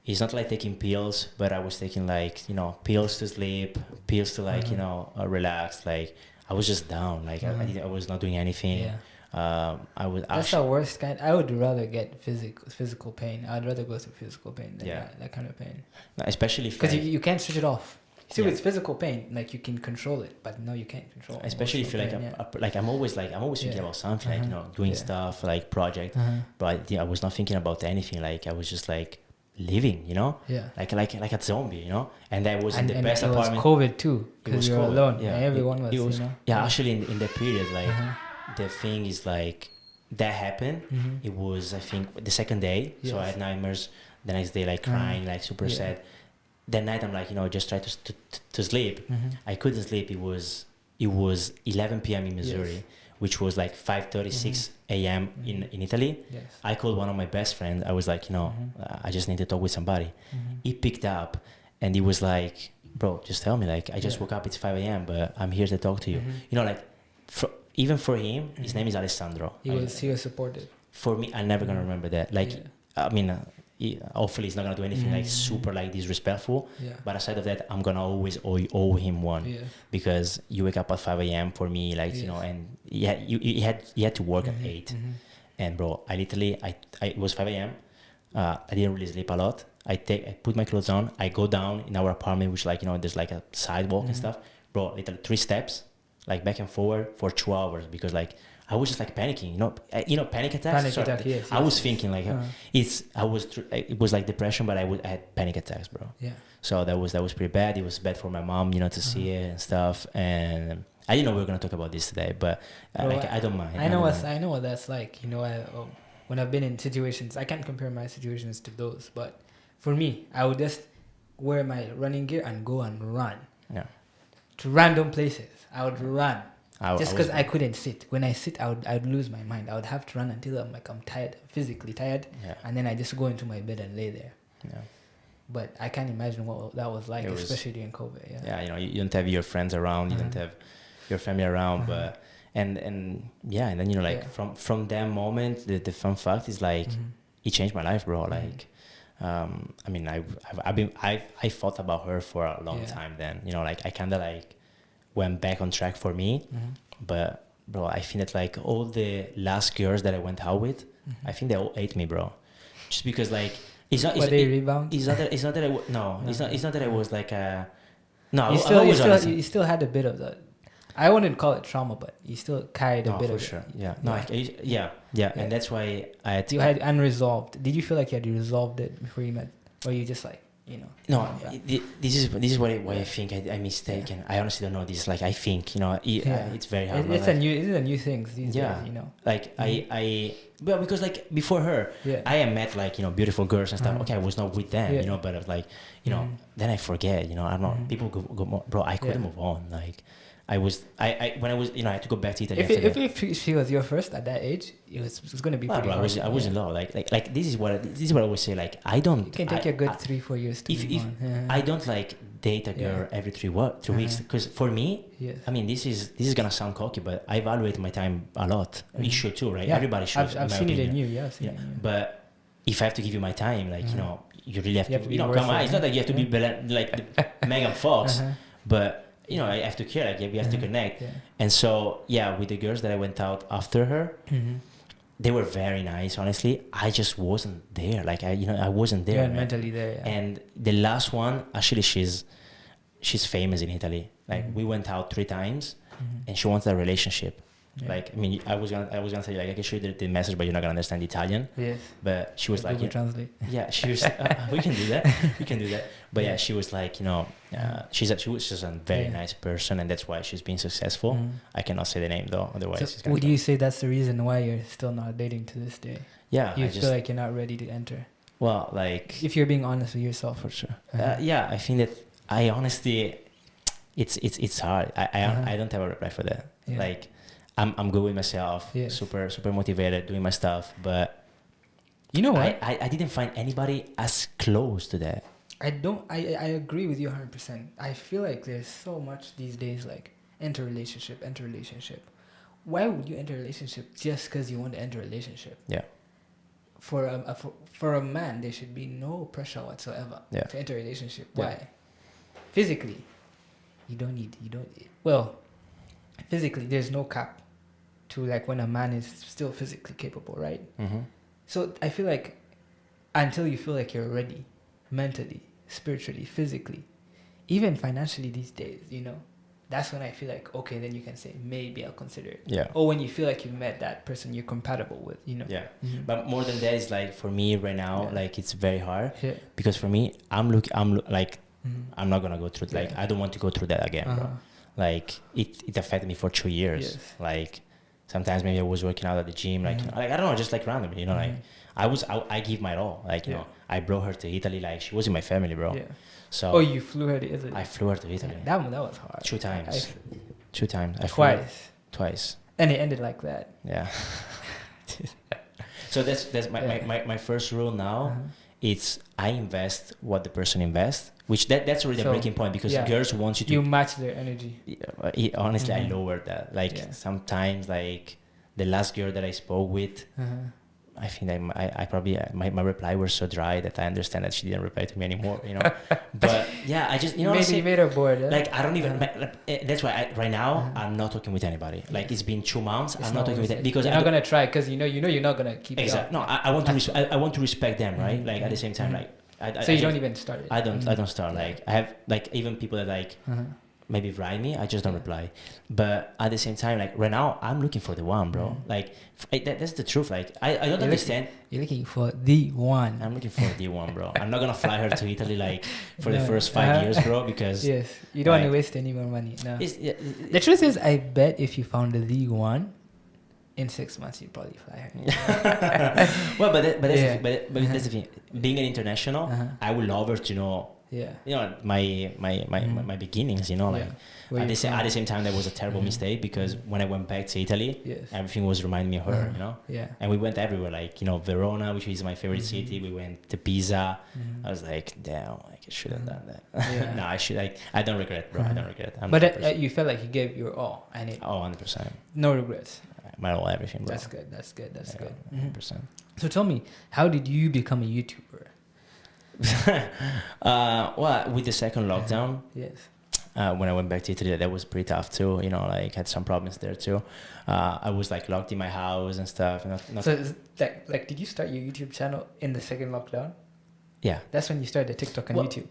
It's not like taking pills, but I was taking like, you know, pills to sleep, pills to like, you know, relax. Like I was just down. Like I was not doing anything. That's the worst kind. I would rather get physical pain. I'd rather go through physical pain than that kind of pain. No, especially because you can't switch it off. See, with physical pain, like you can control it, but no, you can't control it. Especially if you're like I'm always thinking about something, like, you know, doing stuff like project, but I was not thinking about anything. Like I was just like living, you know, like a zombie, you know. And that was in the best apartment. It was COVID too, because you're alone. Yeah, everyone was. You know. Yeah, actually in that period, like the thing is like that happened. It was, I think, the second day. So I had nightmares. The next day, like crying, like super sad. That night, I'm like, you know, just try to sleep. I couldn't sleep. It was 11 p.m. in Missouri, which was like 5:36 a.m. in Italy. I called one of my best friends. I was like, you know, I just need to talk with somebody. He picked up, and he was like, bro, just tell me. Like, I just woke up. It's 5 a.m., but I'm here to talk to you. You know, like, even for him, his name is Alessandro. He was supportive. For me, I'm never gonna remember that. Like, I mean, hopefully he's not gonna do anything like super like disrespectful. Yeah. But aside of that, I'm gonna always owe him one. Yeah. Because you wake up at 5 a.m. for me, like you know, and he had to work at 8. And bro, I it was 5 a.m. I didn't really sleep a lot. I put my clothes on. I go down in our apartment, which like, you know, there's like a sidewalk and stuff. Bro, literally 3 steps, like back and forward for 2 hours, because like I was just like panicking, you know, panic attacks. Panic attack, yes. I was thinking like it was like depression, but I had panic attacks, bro. Yeah. So that was pretty bad. It was bad for my mom, you know, to see it and stuff. And I didn't know we were gonna talk about this today, but like, I don't mind. I know what that's like. You know, when I've been in situations, I can't compare my situations to those, but for me, I would just wear my running gear and go and run. Yeah. To random places. I would run. I Just because I couldn't sit. When I sit, I'd lose my mind. I would have to run until I'm tired, physically tired, and then I just go into my bed and lay there. Yeah. But I can't imagine what that was like, especially during COVID. Yeah. Yeah, you know, you don't have your friends around, you don't have your family around, but and then you know, like from that moment, the fun fact is like it changed my life, bro. Like, I mean, I thought about her for a long time. Then, you know, like I kind of like went back on track for me, but bro, I think that like all the last girls that I went out with, I think they all hate me, bro, just because like it's not that I was like no, you still had a bit of that. I wouldn't call it trauma, but you still carried a bit of sure. it. Yeah. No, yeah, and that's why you had unresolved. Did you feel like you had resolved it before you met, or you just like, you know? No, this is why I think I mistaken. I honestly don't know. This is like I think, you know, it's very hard. It's a new thing these days, you know. Like well, because like before her, I had met like, you know, beautiful girls and stuff. Okay, I was not with them, you know, but like, you know, then I forget, you know, I'm not. People go more, bro. I couldn't move on. Like, I when I was, you know, I had to go back to Italy. If she was your first at that age, it was going to be pretty hard. I was in love. Like this is what I always say. Like, I don't. It can take a good 3-4 years to move on. I don't like date a girl every 3 weeks, because for me, I mean, this is gonna sound cocky, but I evaluate my time a lot. You should too, right? Everybody should. I've seen it in you. Yeah, I've seen it. But if I have to give you my time, like, you know, you really have to. You know, come on. It's not that you have to be like Megan Fox, but you know, I have to care. Like, we have to connect. And so, with the girls that I went out after her, they were very nice. Honestly, I just wasn't there. Like, I wasn't there. You're mentally there. Yeah. And the last one, actually, she's famous in Italy. Like, we went out 3 times, and she wanted a relationship. Yeah. Like, I mean, I was gonna say, like, I can show you the message, but you're not gonna understand Italian. Yes. But she was like, Google Translate. Yeah, she was. We can do that. But she was like, you know, she was just a very nice person, and that's why she's been successful. I cannot say the name though, otherwise. So would you say that's the reason why you're still not dating to this day? Yeah. You feel like you're not ready to enter. Well, like, if you're being honest with yourself, for sure. I think that I honestly, it's hard. I don't have a reply for that. Yeah. Like, I'm good with myself, super motivated, doing my stuff, but you know what? I didn't find anybody as close to that. I agree with you 100%. I feel like there's so much these days, like, enter relationship. Why would you enter a relationship just because you want to enter a relationship? Yeah. For a man, there should be no pressure whatsoever to enter a relationship. Why? Physically, physically, there's no cap to, like, when a man is still physically capable, right? So I feel like until you feel like you're ready, mentally, spiritually, physically, even financially these days, you know, that's when I feel like, okay, then you can say, maybe I'll consider it. Yeah. Or when you feel like you've met that person you're compatible with, you know. Yeah. But more than that is, like, for me right now, like, it's very hard because for me, I'm not gonna go through, like, I don't want to go through that again, bro. Like, it affected me for 2 years. Yes. Like, sometimes maybe I was working out at the gym, like, you know, like, I don't know, just like randomly, you know, like, I give my all, like, you know, I brought her to Italy, like, she was in my family, bro. Yeah. So. Oh, you flew her to Italy? I flew her to Italy. That was hard. 2 times. 2 times. Twice. And it ended like that. Yeah. So that's my first rule now. It's I invest what the person invests, which that's already a breaking point, because girls want you to... You match their energy. Honestly, I lowered that. Like, sometimes, like, the last girl that I spoke with, I think I probably my reply was so dry that I understand that she didn't reply to me anymore, you know. But yeah, I just, you know, you made her bored. Huh? like I don't even that's why right now I'm not talking with anybody. Like it's been 2 months. I'm not talking with it because you're not gonna try because you know you're not gonna keep exactly. it up. No, I want to I want to respect them, right? Like at the same time, like so you don't even start it. I don't start. Like I have like even people that like maybe write me, I just don't reply. But at the same time, like right now I'm looking for the one, bro. Like that's the truth. Like I don't understand. You're looking for the one. I'm looking for the one, bro. I'm not gonna fly her to Italy like for the first 5 years, bro, because yes, you don't want to waste any more money. No. The truth is, I bet if you found the one, in 6 months you'd probably fly her. Well, but that's the thing. Being an international, I would love her to know. Yeah. You know, my beginnings, you know, like at the same time that was a terrible mistake because when I went back to Italy, everything was reminding me of her, you know? Yeah. And we went everywhere, like, you know, Verona, which is my favorite city. We went to Pisa. I was like, damn, like I should have done that. Yeah. No, I don't regret, bro. I don't regret. But you felt like you gave your all and it 100%. no regrets. My all, everything, bro. That's good. That's good. 100%. So tell me, how did you become a YouTuber? Well, with the second lockdown, yes. When I went back to Italy, that was pretty tough too. You know, like had some problems there too. I was like locked in my house and stuff. So is that, like, did you start your YouTube channel in the second lockdown? Yeah, that's when you started TikTok and YouTube.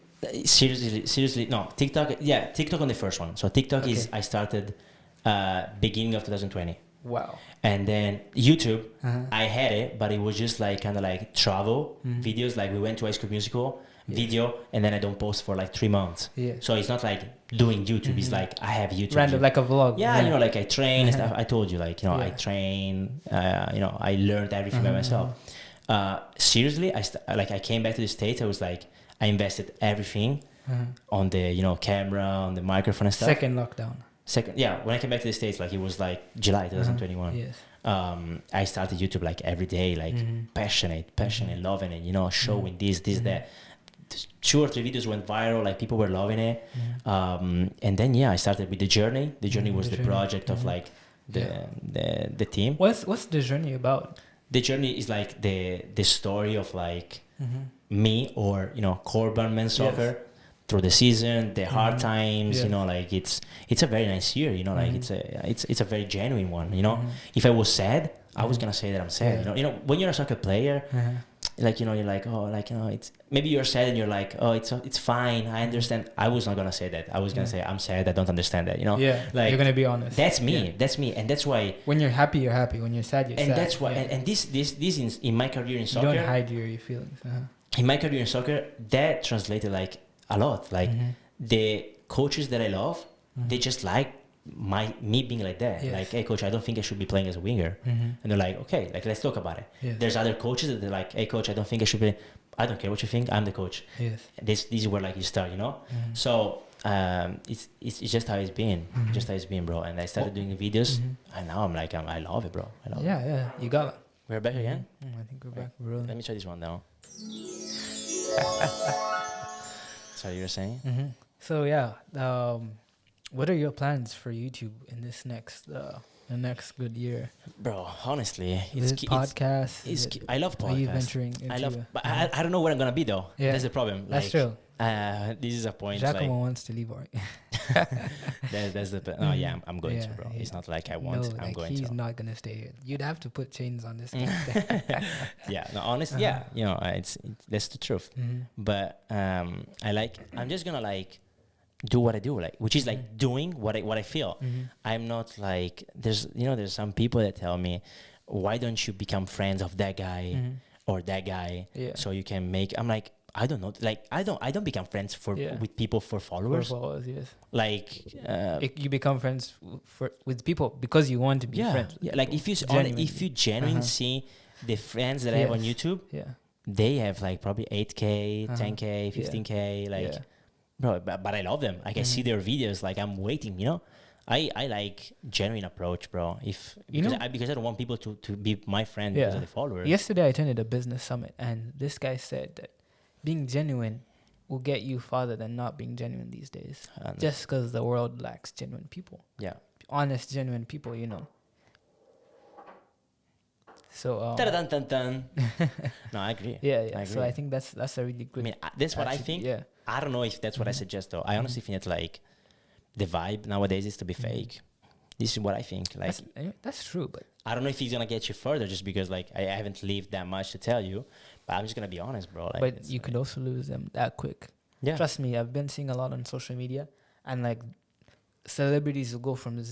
Seriously, no. TikTok, yeah, TikTok on the first one. So TikTok is I started beginning of 2020. Wow. And then YouTube, I had it, but it was just like kind of like travel videos. Like we went to High School Musical video, and then I don't post for like 3 months. Yeah. So it's not like doing YouTube. It's like I have YouTube. Random, like a vlog. Yeah, you know, like I train and stuff. I told you, like, you know, I train. You know, I learned everything by myself. Seriously, I came back to the States. I was like, I invested everything on the, you know, camera, on the microphone and stuff. Second lockdown. When I came back to the States, like it was like July 2021. Yes. I started YouTube like every day, like passionate, loving it, you know, showing this, that. 2 or 3 videos went viral, like people were loving it. And then I started with the journey. The journey was the project of like the team. What's the journey about? The journey is like the story of like me or, you know, Corban men's soccer. Through the season, the hard times, you know, like it's a very nice year, you know, like it's a very genuine one, you know. If I was sad, I was gonna say that I'm sad, you know. When you're a soccer player, like, you know, you're like, oh, like, you know, it's maybe you're sad and you're like, oh, it's fine, I understand. I was not gonna say that. I was gonna say I'm sad, I don't understand that, you know. Yeah, like you're gonna be honest. That's me, and that's why when you're happy, you're happy. When you're sad, you're sad. And that's why, and this in my career in soccer, you don't hide your feelings. In my career in soccer, that translated like a lot. Like the coaches that I love, they just like me being like that. Like, hey coach, I don't think I should be playing as a winger. And they're like, okay, like let's talk about it. There's other coaches that they're like, hey coach, I don't think I should be. I don't care what you think, I'm the coach. This is where like you start, you know. So it's just how it's been, bro. And I started doing the videos, and now I'm like, I love it, bro. I love it. You got it. We're back again. I think we're back. Really. Let me try this one now. Sorry, you were saying? So what are your plans for YouTube in this next the next good year? Bro, honestly, podcast. I love podcasts. Are you venturing into but I don't know where I'm gonna be though. Yeah. That's the problem. That's true. This is a point. Giacomo wants to leave, or that's the. No, yeah, I'm going to, bro. It's not like I want. No, I'm like going he's to. not gonna stay here. You'd have to put chains on this guy. Yeah, no, honestly, yeah, you know, it's that's the truth. But I'm just gonna like do what I do, like, which is like doing what I feel. I'm not like there's some people that tell me, why don't you become friends of that guy or that guy so you can make. I'm like, I don't know, like I don't become friends with people for followers. For followers, yes. Like you become friends with people because you want to be friends. Yeah, like if you genuinely see the friends that I have on YouTube, they have like probably 8K, 10K, 15K, like. Bro, but I love them. Like I see their videos, like I'm waiting, you know. I like genuine approach, bro. Because I don't want people to be my friend because of the followers. Yesterday I attended a business summit, and this guy said that being genuine will get you farther than not being genuine these days. Just because the world lacks genuine people. Yeah, honest, genuine people, you know. So Ta-da-dun-dun-dun. No, I agree. yeah. I agree. So I think that's a really good. I mean, that's what I attitude, think. Yeah. I don't know if that's what I suggest though. I honestly think that like the vibe nowadays is to be fake. This is what I think. Like That's true, but I don't know if he's gonna get you further just because like I haven't lived that much to tell you, but I'm just gonna be honest, bro. Like, but you could also lose them that quick. yeah. Trust me, I've been seeing a lot on social media, and like celebrities will go from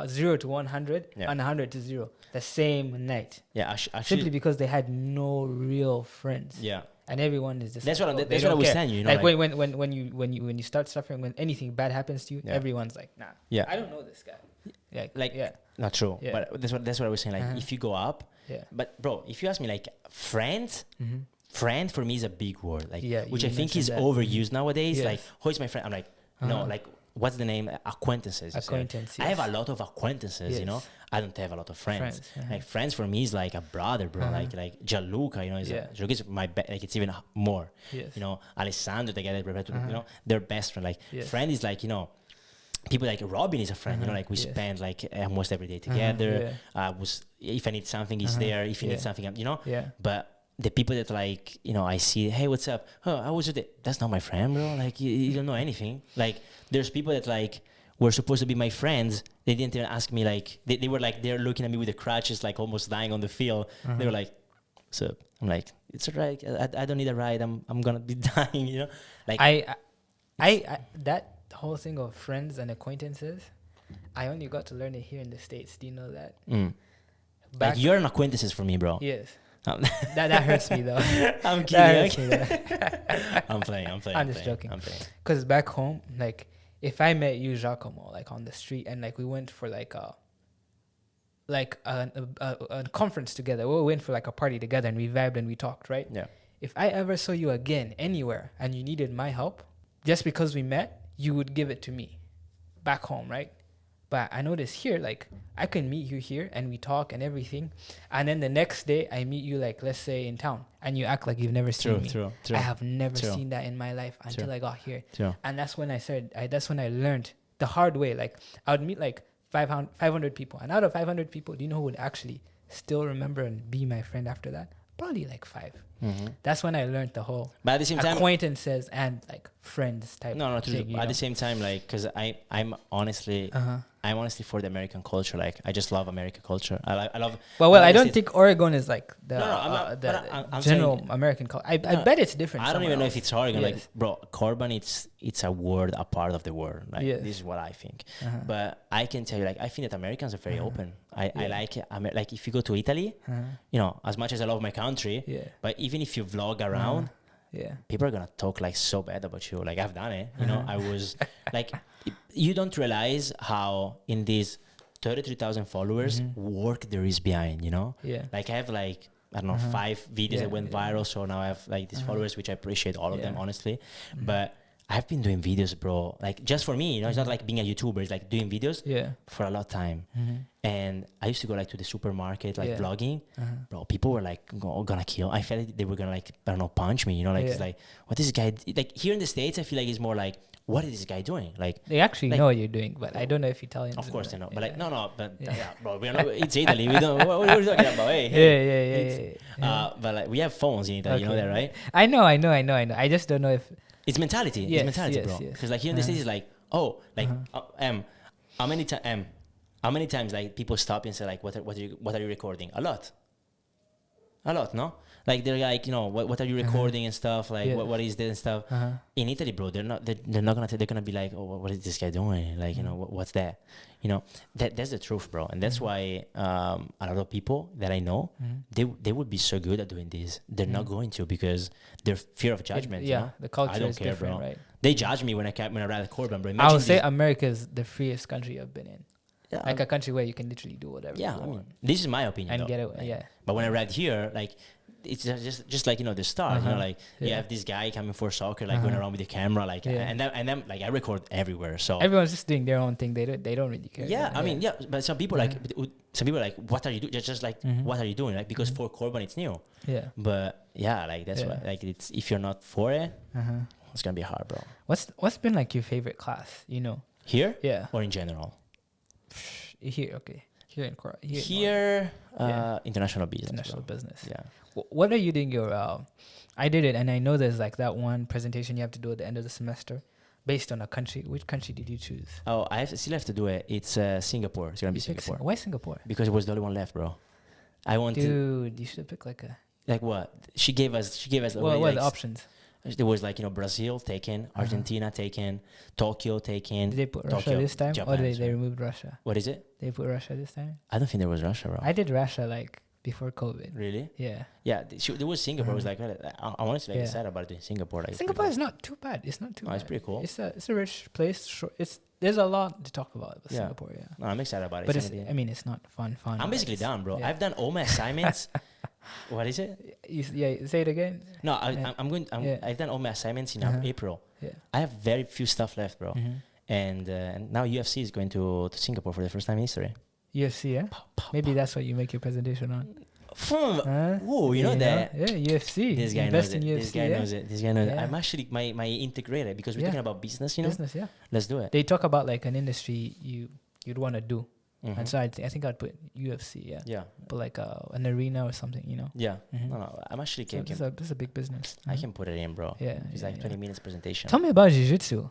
0 to 100 Yeah. and 100 to 0 the same night, Yeah, actually, simply because they had no real friends. yeah. And everyone is just That's like, what oh, that's they what I don't was care. saying. You know, Like when you start suffering, when anything bad happens to you, Yeah. everyone's like, nah, Yeah. I don't know this guy. Like, yeah, not true. Yeah. But that's what I was saying. Like, Uh-huh. if you go up, yeah. but bro, if you ask me, like, friends, Mm-hmm. friend for me is a big word. Like, Yeah, which you I think is mentioned that. overused nowadays. Yes. Like, who is my friend? I'm like, no, Uh-huh. like, what's the name? Acquaintances. you say. Acquaintance, I have yes. a lot of acquaintances. You know, Yes. I don't have a lot of friends. Friends, uh-huh. Like, friends for me is like a brother, bro. Uh-huh. Like Gianluca. You know, Yeah. Gianluca is my like it's even more. Yes. You know, Alessandro together. Uh-huh. You know, they're best friend. Like, Yes. friend is like, you know. People like Robin is a friend, you know, Uh-huh. like we Yes. spend like almost every day together. Yeah. If I need something, he's Uh-huh. there. If he needs Yeah. something, you know. Yeah. But the people that like, you know, I see, hey, what's up? Oh, how was your day? That's not my friend, bro. Like you don't know anything. Like there's people that like were supposed to be my friends. They didn't even ask me. Like they were like they're looking at me with the crutches, like almost dying on the field. They were like, "What's up?" I'm like, "It's alright. I don't need a ride. I'm gonna be dying." You know, like I that whole thing of friends and acquaintances, I only got to learn it here in the States. Do you know that? like you're an acquaintances for me, bro. Yes. I'm That hurts me though. I'm That hurts kidding. me though. I'm playing. I'm just playing, joking. I'm playing. Because back home, like if I met you, Giacomo, like on the street, and like we went for like a conference together, we went for like a party together, and we vibed and we talked, right? Yeah. If I ever saw you again anywhere and you needed my help, just because we met, you would give it to me back home, right? But I noticed here, like, I can meet you here and we talk and everything. And then the next day I meet you, like, let's say in town, and you act like you've never seen me. True. I have never True. seen that in my life until I got here. True. And that's when I started, that's when I learned the hard way. Like, I would meet like 500 people. And out of 500 people, do you know who would actually still remember and be my friend after that? Probably like 5. That's when I learned the whole But at the same time, acquaintances and like friends type no, true. thing. At the same time, like, because I'm honestly, I'm honestly for the American culture. Like, I just love American culture. I love. Well, I don't it's- think Oregon is like the, I'm not- but I'm general saying- American culture. I No, bet it's different. I don't even know if it's Oregon. Yes. Like, bro, Corban, it's a word, a part of the world. Like, Yes. this is what I think. But I can tell you, like, I think that Americans are very open. I like it. Like, if you go to Italy, you know, as much as I love my country, but even if you vlog around, people are gonna talk like so bad about you. Like, I've done it. You know, I was like, you don't realize how in these 33,000 followers work there is behind. You know, like I have like, I don't know, 5 videos that went viral. So now I have like these followers, which I appreciate all of them, honestly. But I've been doing videos, bro. Like, just for me, you know, it's not like being a YouTuber. It's like doing videos for a lot of time. And I used to go like to the supermarket, like vlogging. Bro, people were like gonna kill. I felt like they were gonna like, I don't know, punch me. You know, like it's like, what is this guy? Like here in the States, I feel like it's more like, what is this guy doing? Like they actually like, know what you're doing, but I don't know if Italians. of course they know, but like no, but Yeah. bro, we're not. It's Italy. We don't. What are you talking about? Hey, Yeah. But like we have phones in Italy. You know that, right? I know. I just don't know if It's mentality. Yes, It's mentality, yes, bro. yes. Because like here in the States, it's like, oh, like how many times like people stop and say like, what are you recording? A lot, no? Like they're like, you know, what are you recording and stuff? Like what is this and stuff? In Italy, bro, they're not gonna they're gonna be like, oh, what is this guy doing? Like, you know, what's that? You know, that's the truth, bro. And that's why a lot of people that I know, they would be so good at doing this. They're not going to because their fear of judgment. You know? the culture I don't is care, different, bro. right? They judge me when I ride at Corban, bro. I Imagine would say this- America is the freest country I've been in. yeah, Like a country where you can literally do whatever yeah, you I mean, want this is my opinion. and though. get away. Like, Yeah. But when I read here, like, it's just like, you know, the start, you know, like you Yeah. have this guy coming for soccer, like going around with the camera, like, and then like I record everywhere. So Everyone's just doing their own thing. They don't really care. yeah, I mean, yeah, but some people like, what are you doing? Just like, what are you doing? Like, because for Corban, it's new. Yeah. But yeah, like that's why, like, it's if you're not for it, it's gonna be hard, bro. What's been like your favorite class? You know. Here, Yeah. or in general. Here. Okay. Here, international business. International bro. business. Yeah. What are you doing your I did it, and I know there's like that one presentation you have to do at the end of the semester based on a country. Which country did you choose? Oh, still have to do it. It's Singapore. It's gonna be You picked Singapore Why Singapore? because it was the only one left, bro. I wanted Dude, you should pick like a. like what she gave us. What already, are the like, options? There was like Brazil taken, Argentina taken, Tokyo taken. Did they put Russia Tokyo, this time, Japan, or they sorry. removed Russia? What is it? They put Russia this time. I don't think there was Russia, bro. I did Russia like before COVID. Really? Yeah. Yeah, there was Singapore. I was like, I wanted to like Yeah. decide about doing Singapore. Like, Singapore is not too bad. It's not too No, bad. it's pretty cool. It's a rich place. There's a lot to talk about with Yeah. Singapore. Yeah. No, I'm excited about it. But It's it's, gonna be- I mean, it's not fun. I'm basically It's- done, bro. yeah. I've done all my assignments. What is it? Say it again. No, Yeah. Yeah. I've done all my assignments in Uh-huh. April. Yeah. I have very few stuff left, bro. Mhm. And now UFC is going to Singapore for the first time in history. UFC, yeah. Maybe that's what you make your presentation on. Huh? Whoa, you know that. Yeah, UFC. This guy Invest knows it. in UFC. This guy yeah? knows it. This guy knows it. Yeah. I'm actually my integrator because we're Yeah. talking about business, you know. Business, yeah. Let's do it. They talk about like an industry you'd want to do, Mhm. and so I think I'd put UFC, yeah. Yeah. But like an arena or something, you know. Yeah. Mhm. No, I'm actually So this is a big business. I Mhm. can put it in, bro. Yeah, It's yeah, like yeah. 20 minutes presentation. Tell me about jiu-jitsu,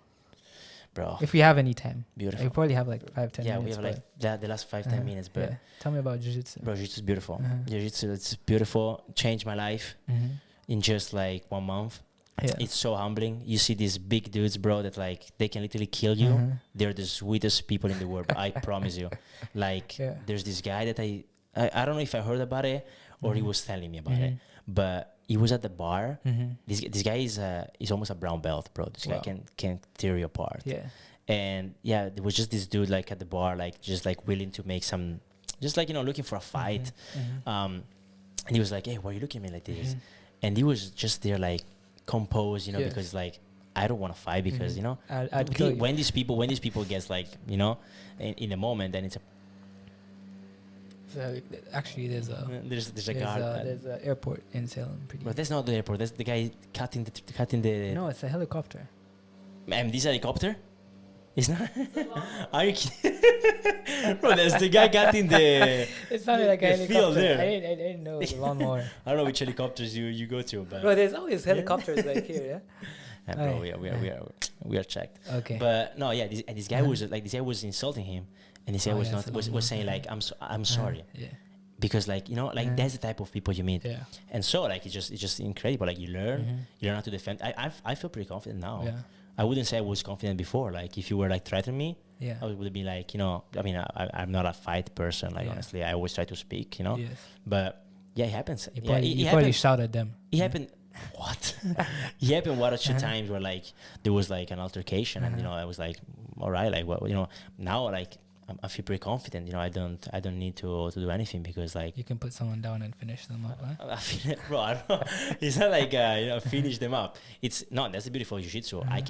Bro. if we have any time. Beautiful. We probably have like 5-10 Yeah, we minutes. have like the last 5-10 minutes, but yeah. Tell me about jiu-jitsu. bro, jiu-jitsu is beautiful. Uh-huh. Jiu-jitsu, it's beautiful. Changed my life Mhm. in just like 1 month. Yeah. It's so humbling. You see these big dudes, bro, that like they can literally kill you. Uh-huh. They're the sweetest people in the world. I promise you. Like Yeah. there's this guy that I don't know if I heard about it or he Mhm. was telling me about it, Mhm. but he was at the bar. Mhm. This guy is almost a brown belt, bro. This guy Wow. can tear you apart. Yeah. And yeah, there was just this dude like at the bar, like just like willing to make some, just like looking for a fight. Mhm. And he was like, "Hey, why are you looking at me like this?" Mhm. And he was just there like composed, Yes. because like I don't want to fight because Mhm. I'd the kill thing- you. when these people gets like in the moment, then it's a So actually, there's a there's a guard. there's an airport in Salem. Pretty. But that's not the airport. That's the guy cutting the. No, it's a helicopter. Man, this helicopter. It's not. Are you kidding? Bro, that's the guy cutting the. It sounded like a the field helicopter. there. I didn't know it was a lawnmower. I don't know which helicopters you go to, but Bro, there's always helicopters like here, yeah. bro, Aye. we are checked. Okay. But no, yeah, this guy Uh-huh. was like this guy was insulting him, and this guy Oh, was yeah, not it's a was lawnmower. saying like I'm sorry Yeah. because like Yeah. that's the type of people you meet, Yeah. and so like it's just incredible. Like you learn Mhm. how to defend. I feel pretty confident now. Yeah. I wouldn't say I was confident before. Like if you were like threatening me, Yeah. I would be like I mean I'm not a fight person. Like Yeah. honestly, I always try to speak. Yes. But yeah, it happens. You Yeah, probably, it you probably happened. shout at them. It happened. What? It happened one or two Uh-huh. times where like there was like an altercation, and Uh-huh. I was like, all right, like what now like I feel pretty confident. I don't need to do anything because like You can put someone down and finish them up, huh? I feel bro, I don't know. It's not like finish them up. It's no, that's the beautiful jiu-jitsu. I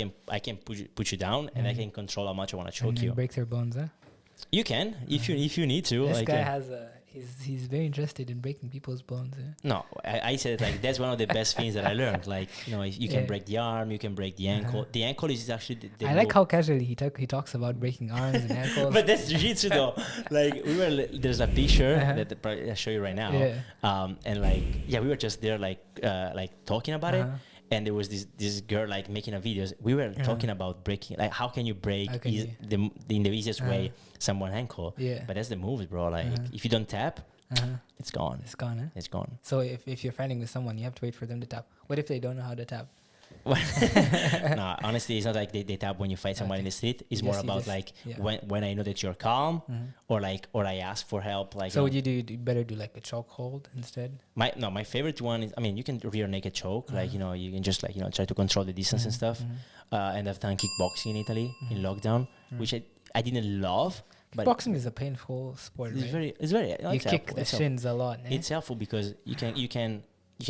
can put you down, and I can control how much I want to And choke then you. break their bones, huh? You can if you need to. This like, guy has he's very interested in breaking people's bones. Yeah? no, I said like that's one of the best things that I learned. Like if you can Yeah. break the arm, you can break the ankle. Uh-huh. The ankle is actually the I like move- how casually he talks about breaking arms and ankles. But that's jiu-jitsu though. Like there's a picture Uh-huh. that I'll show you right now. Yeah. And like we were just there like talking about it, Uh-huh. and there was this girl like making a videos. We were Uh-huh. talking about breaking, like how can you break How can you- in the easiest way Uh-huh. someone ankle. Yeah. But that's the moves, bro. Like Uh-huh. if you don't tap, it's gone. It's gone, huh? It's gone. So if you're fighting with someone, you have to wait for them to tap. What if they don't know how to tap? No, honestly, it's not like they tap when you fight someone in the street. It's You more just- you about just- like yeah. when I know that you're calm, Mhm. or I ask for help. Like So would you do better do like a choke hold instead? my favorite one is, I mean, you can rear naked choke, like you can just like try to control the distance and stuff. And I've done kickboxing in Italy in lockdown, which I didn't love, but Boxing is a painful sport, it's right? very no, You it's kick helpful, the it's helpful. shins a lot. Eh? It's helpful because you can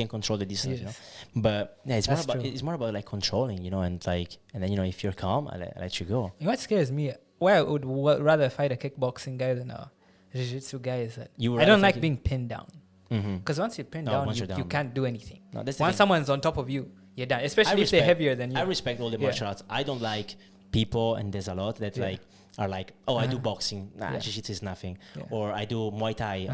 control the distance, Yes. But yeah, That's true. it's more about like controlling, and then if you're calm, I let you go. You know what scares me? Why I would rather fight a kickboxing guy than a jiu-jitsu guy is that You would I don't rather like fight being pinned down. Mm-hmm. Because once you're pinned No, down, once you you're down, can't do anything. No, that's the Once thing. someone's on top of you, you're done. I Especially if they're respect- heavier than you. I respect all the Yeah. martial arts. I don't like people, and there's a lot that like are like, oh, I do boxing. Nah, Yeah. jiu-jitsu is nothing. Yeah. Or I do Muay Thai.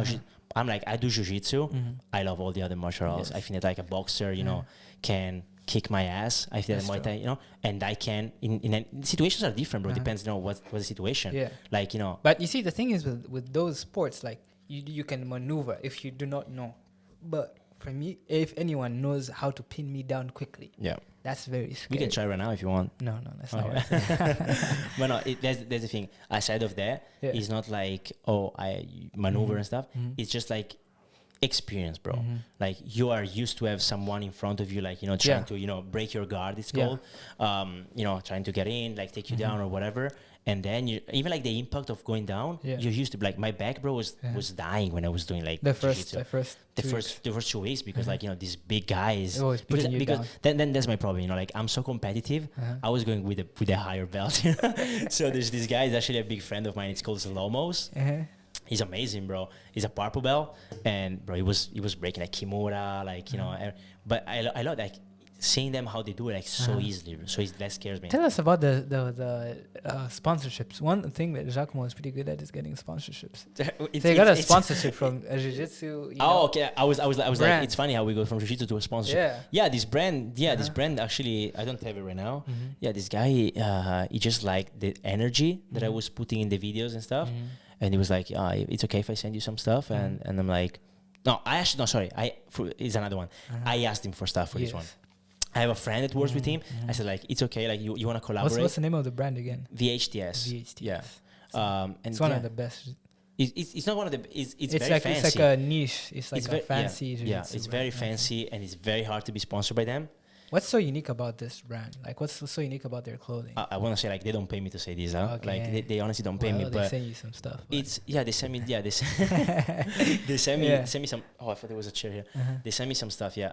I'm like, I do jiu-jitsu. I love all the other martial arts. Yes. I think that like a boxer, you know, can kick my ass. I feel that That's Muay Thai, you know, and I can in situations are different, bro. Depends, you know, what's the situation. Yeah. Like, you know, But you see, the thing is with those sports, like you can maneuver if you do not know. But for me, if anyone knows how to pin me down quickly, yeah. that's very scary. We can try right now if you want. No, that's not Okay. worth it. But no, that's the thing. Aside of that, Yeah. it's not like, oh, I maneuver and stuff. It's just like experience, bro. Like you are used to have someone in front of you, like, you know, trying to, you know, break your guard, it's Yeah. called. You know, trying to get in, like take you down or whatever. And then you even like the impact of going down, you're used to, like my back, bro, was dying when I was doing like the first jiu-jitsu. The first 2 weeks, because like, you know, these big guys, Always beating you because down. then that's my problem, you know, like I'm so competitive. I was going with a higher belt, you know? So there's this guy, he's actually a big friend of mine, it's called Slomos. He's amazing, bro. He's a purple belt, and bro, he was breaking like kimura, like, you know. But I love like seeing them how they do it like so easily. So that scares me. Tell us about the sponsorships. One thing that Giacomo is pretty good at is getting sponsorships. So you got a sponsorship from jiu-jitsu. Okay. I was like, Brand. it's funny how we go from jiu-jitsu to a sponsorship. Yeah. This brand, this brand actually, I don't have it right now. Yeah, this guy, he just liked the energy that I was putting in the videos and stuff. And he was like, it's okay if I send you some stuff. And I'm like, it's another one. I asked him for stuff for this one. I have a friend that works with him. I said, like, it's okay. Like, you want to collaborate? What's the name of the brand again? VHTS. VHTS. Yeah. And It's one of the best. It's not one of the. It's very like fancy. it's like a niche. It's like It's a very- fancy. Yeah, jiu-jitsu it's brand. very fancy, and it's very hard to be sponsored by them. What's so unique about this brand? Like, what's so unique about their clothing? I want to say, like, they don't pay me to say this, huh? Okay. Like they honestly don't pay me, They but send you some stuff. but- it's they send me they send me Yeah. send me some. Oh, I thought there was a chair here. They send me some stuff. Yeah,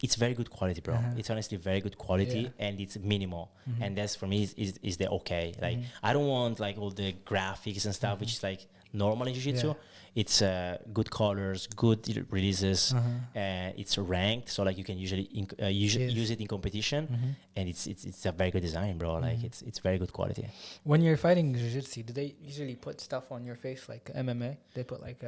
it's very good quality, bro. It's honestly very good quality, and it's minimal, and that's for me is the okay. Like I don't want like all the graphics and stuff, which is like normal in jiu-jitsu. Yeah. It's good colors, good releases, and it's ranked, so like you can usually use it in competition, and it's a very good design, bro. Like it's very good quality. When you're fighting jiu-jitsu, do they usually put stuff on your face like MMA? They put like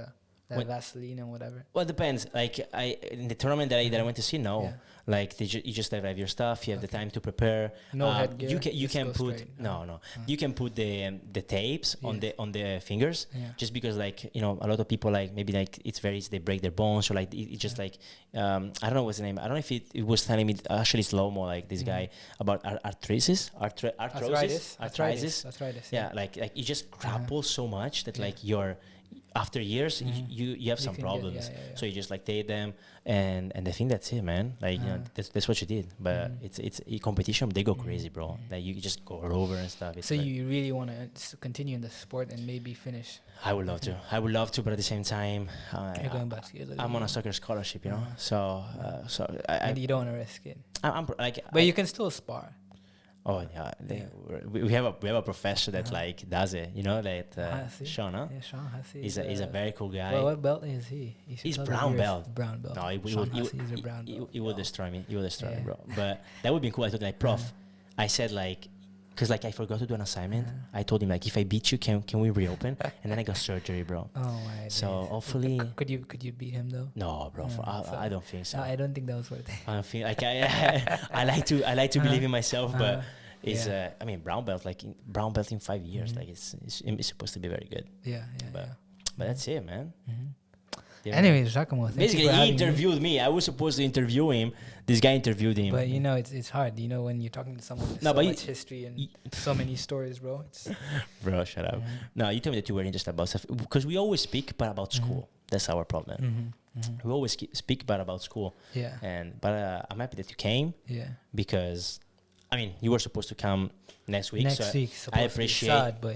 Vaseline and whatever. Well, it depends. Like in the tournament that I went to see, no. Yeah. Like you just have your stuff. You have the time to prepare. No headgear, You just can go put straight. no. You can put the tapes on the fingers. Yeah. Just because like a lot of people like maybe like it's very easy, they break their bones, or like it just like I don't know what's the name. I don't know if it was telling me actually slow-mo like this guy about arthritis. Yeah, like you just grapple so much that like you're after years you have some can get- problems. yeah. So you just like take them and I think that's it, man. Like that's what you did. But it's in competition they go crazy, bro. Like you just go all over and stuff. It's So like, you really want to continue in the sport and maybe finish? I would love to, but at the same time You're going back to Italy. I'm on a soccer scholarship, you know. So And you don't want to risk it. I'm like But you can still spar. Oh yeah, we have a professor that like does it, you know, that Hasi. Sean, huh? Yeah, Sean Hasi. He's a very cool guy. Well, what belt is he? He's brown belt. Brown belt. No, Sean Hasi is a brown belt. he will destroy me. He will destroy me, Yeah. bro. But that would be cool. I told him, like, prof, I said like, cause like I forgot to do an assignment. I told him like, if I beat you, can we reopen? And then I got surgery, bro. Oh my. So days. hopefully, Could you beat him though? no, bro. I don't think so. No, I don't think that was worth it. I don't think like I like to believe in myself, but. It's I mean brown belt in 5 years, like it's supposed to be very good. Yeah. But that's it, man. Yeah. Anyways, Giacomo, thank Basically, you for he having me. interviewed me. I was supposed to interview him. This guy interviewed him. But it's hard. When you're talking to someone with No, so but much history and so many stories, bro. It's Bro, shut up. No, you told me that you were interested about stuff because we always speak, but about school. That's our problem. We always speak, but about school. yeah. But I'm happy that you came Yeah. because, I mean, you were supposed to come next week. Next so week, I supposed to be appreciate. sad, but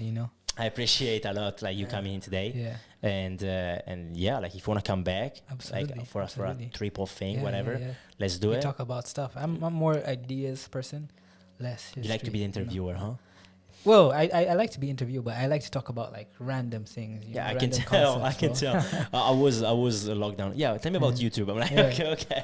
I appreciate a lot like you coming in today. yeah. And yeah, like if you want to come back, Absolutely, like for a absolutely. triple thing, Yeah, whatever, yeah. let's do We it. talk about stuff. I'm more ideas person, less history. You like to be the interviewer, huh? Well, I like to be interviewed, but I like to talk about like random things. Yeah, I can tell. I can tell. I was locked down. Yeah, tell me about YouTube. I'm like, okay.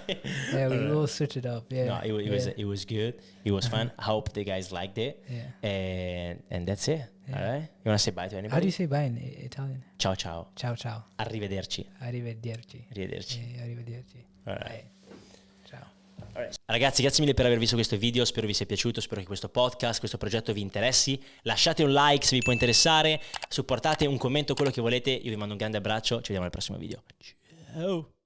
Yeah, we will switch it up. Yeah. No, it was good. It was fun. I hope the guys liked it. Yeah. And that's it. Yeah. All right. You want to say bye to anybody? How do you say bye in Italian? Ciao ciao. Ciao ciao. Arrivederci. Arrivederci. Arrivederci. Yeah, arrivederci. All right. Ciao. Ragazzi, grazie mille per aver visto questo video, spero vi sia piaciuto, spero che questo podcast, questo progetto vi interessi. Lasciate un like se vi può interessare, supportate, un commento, quello che volete. Io vi mando un grande abbraccio, ci vediamo al prossimo video. Ciao!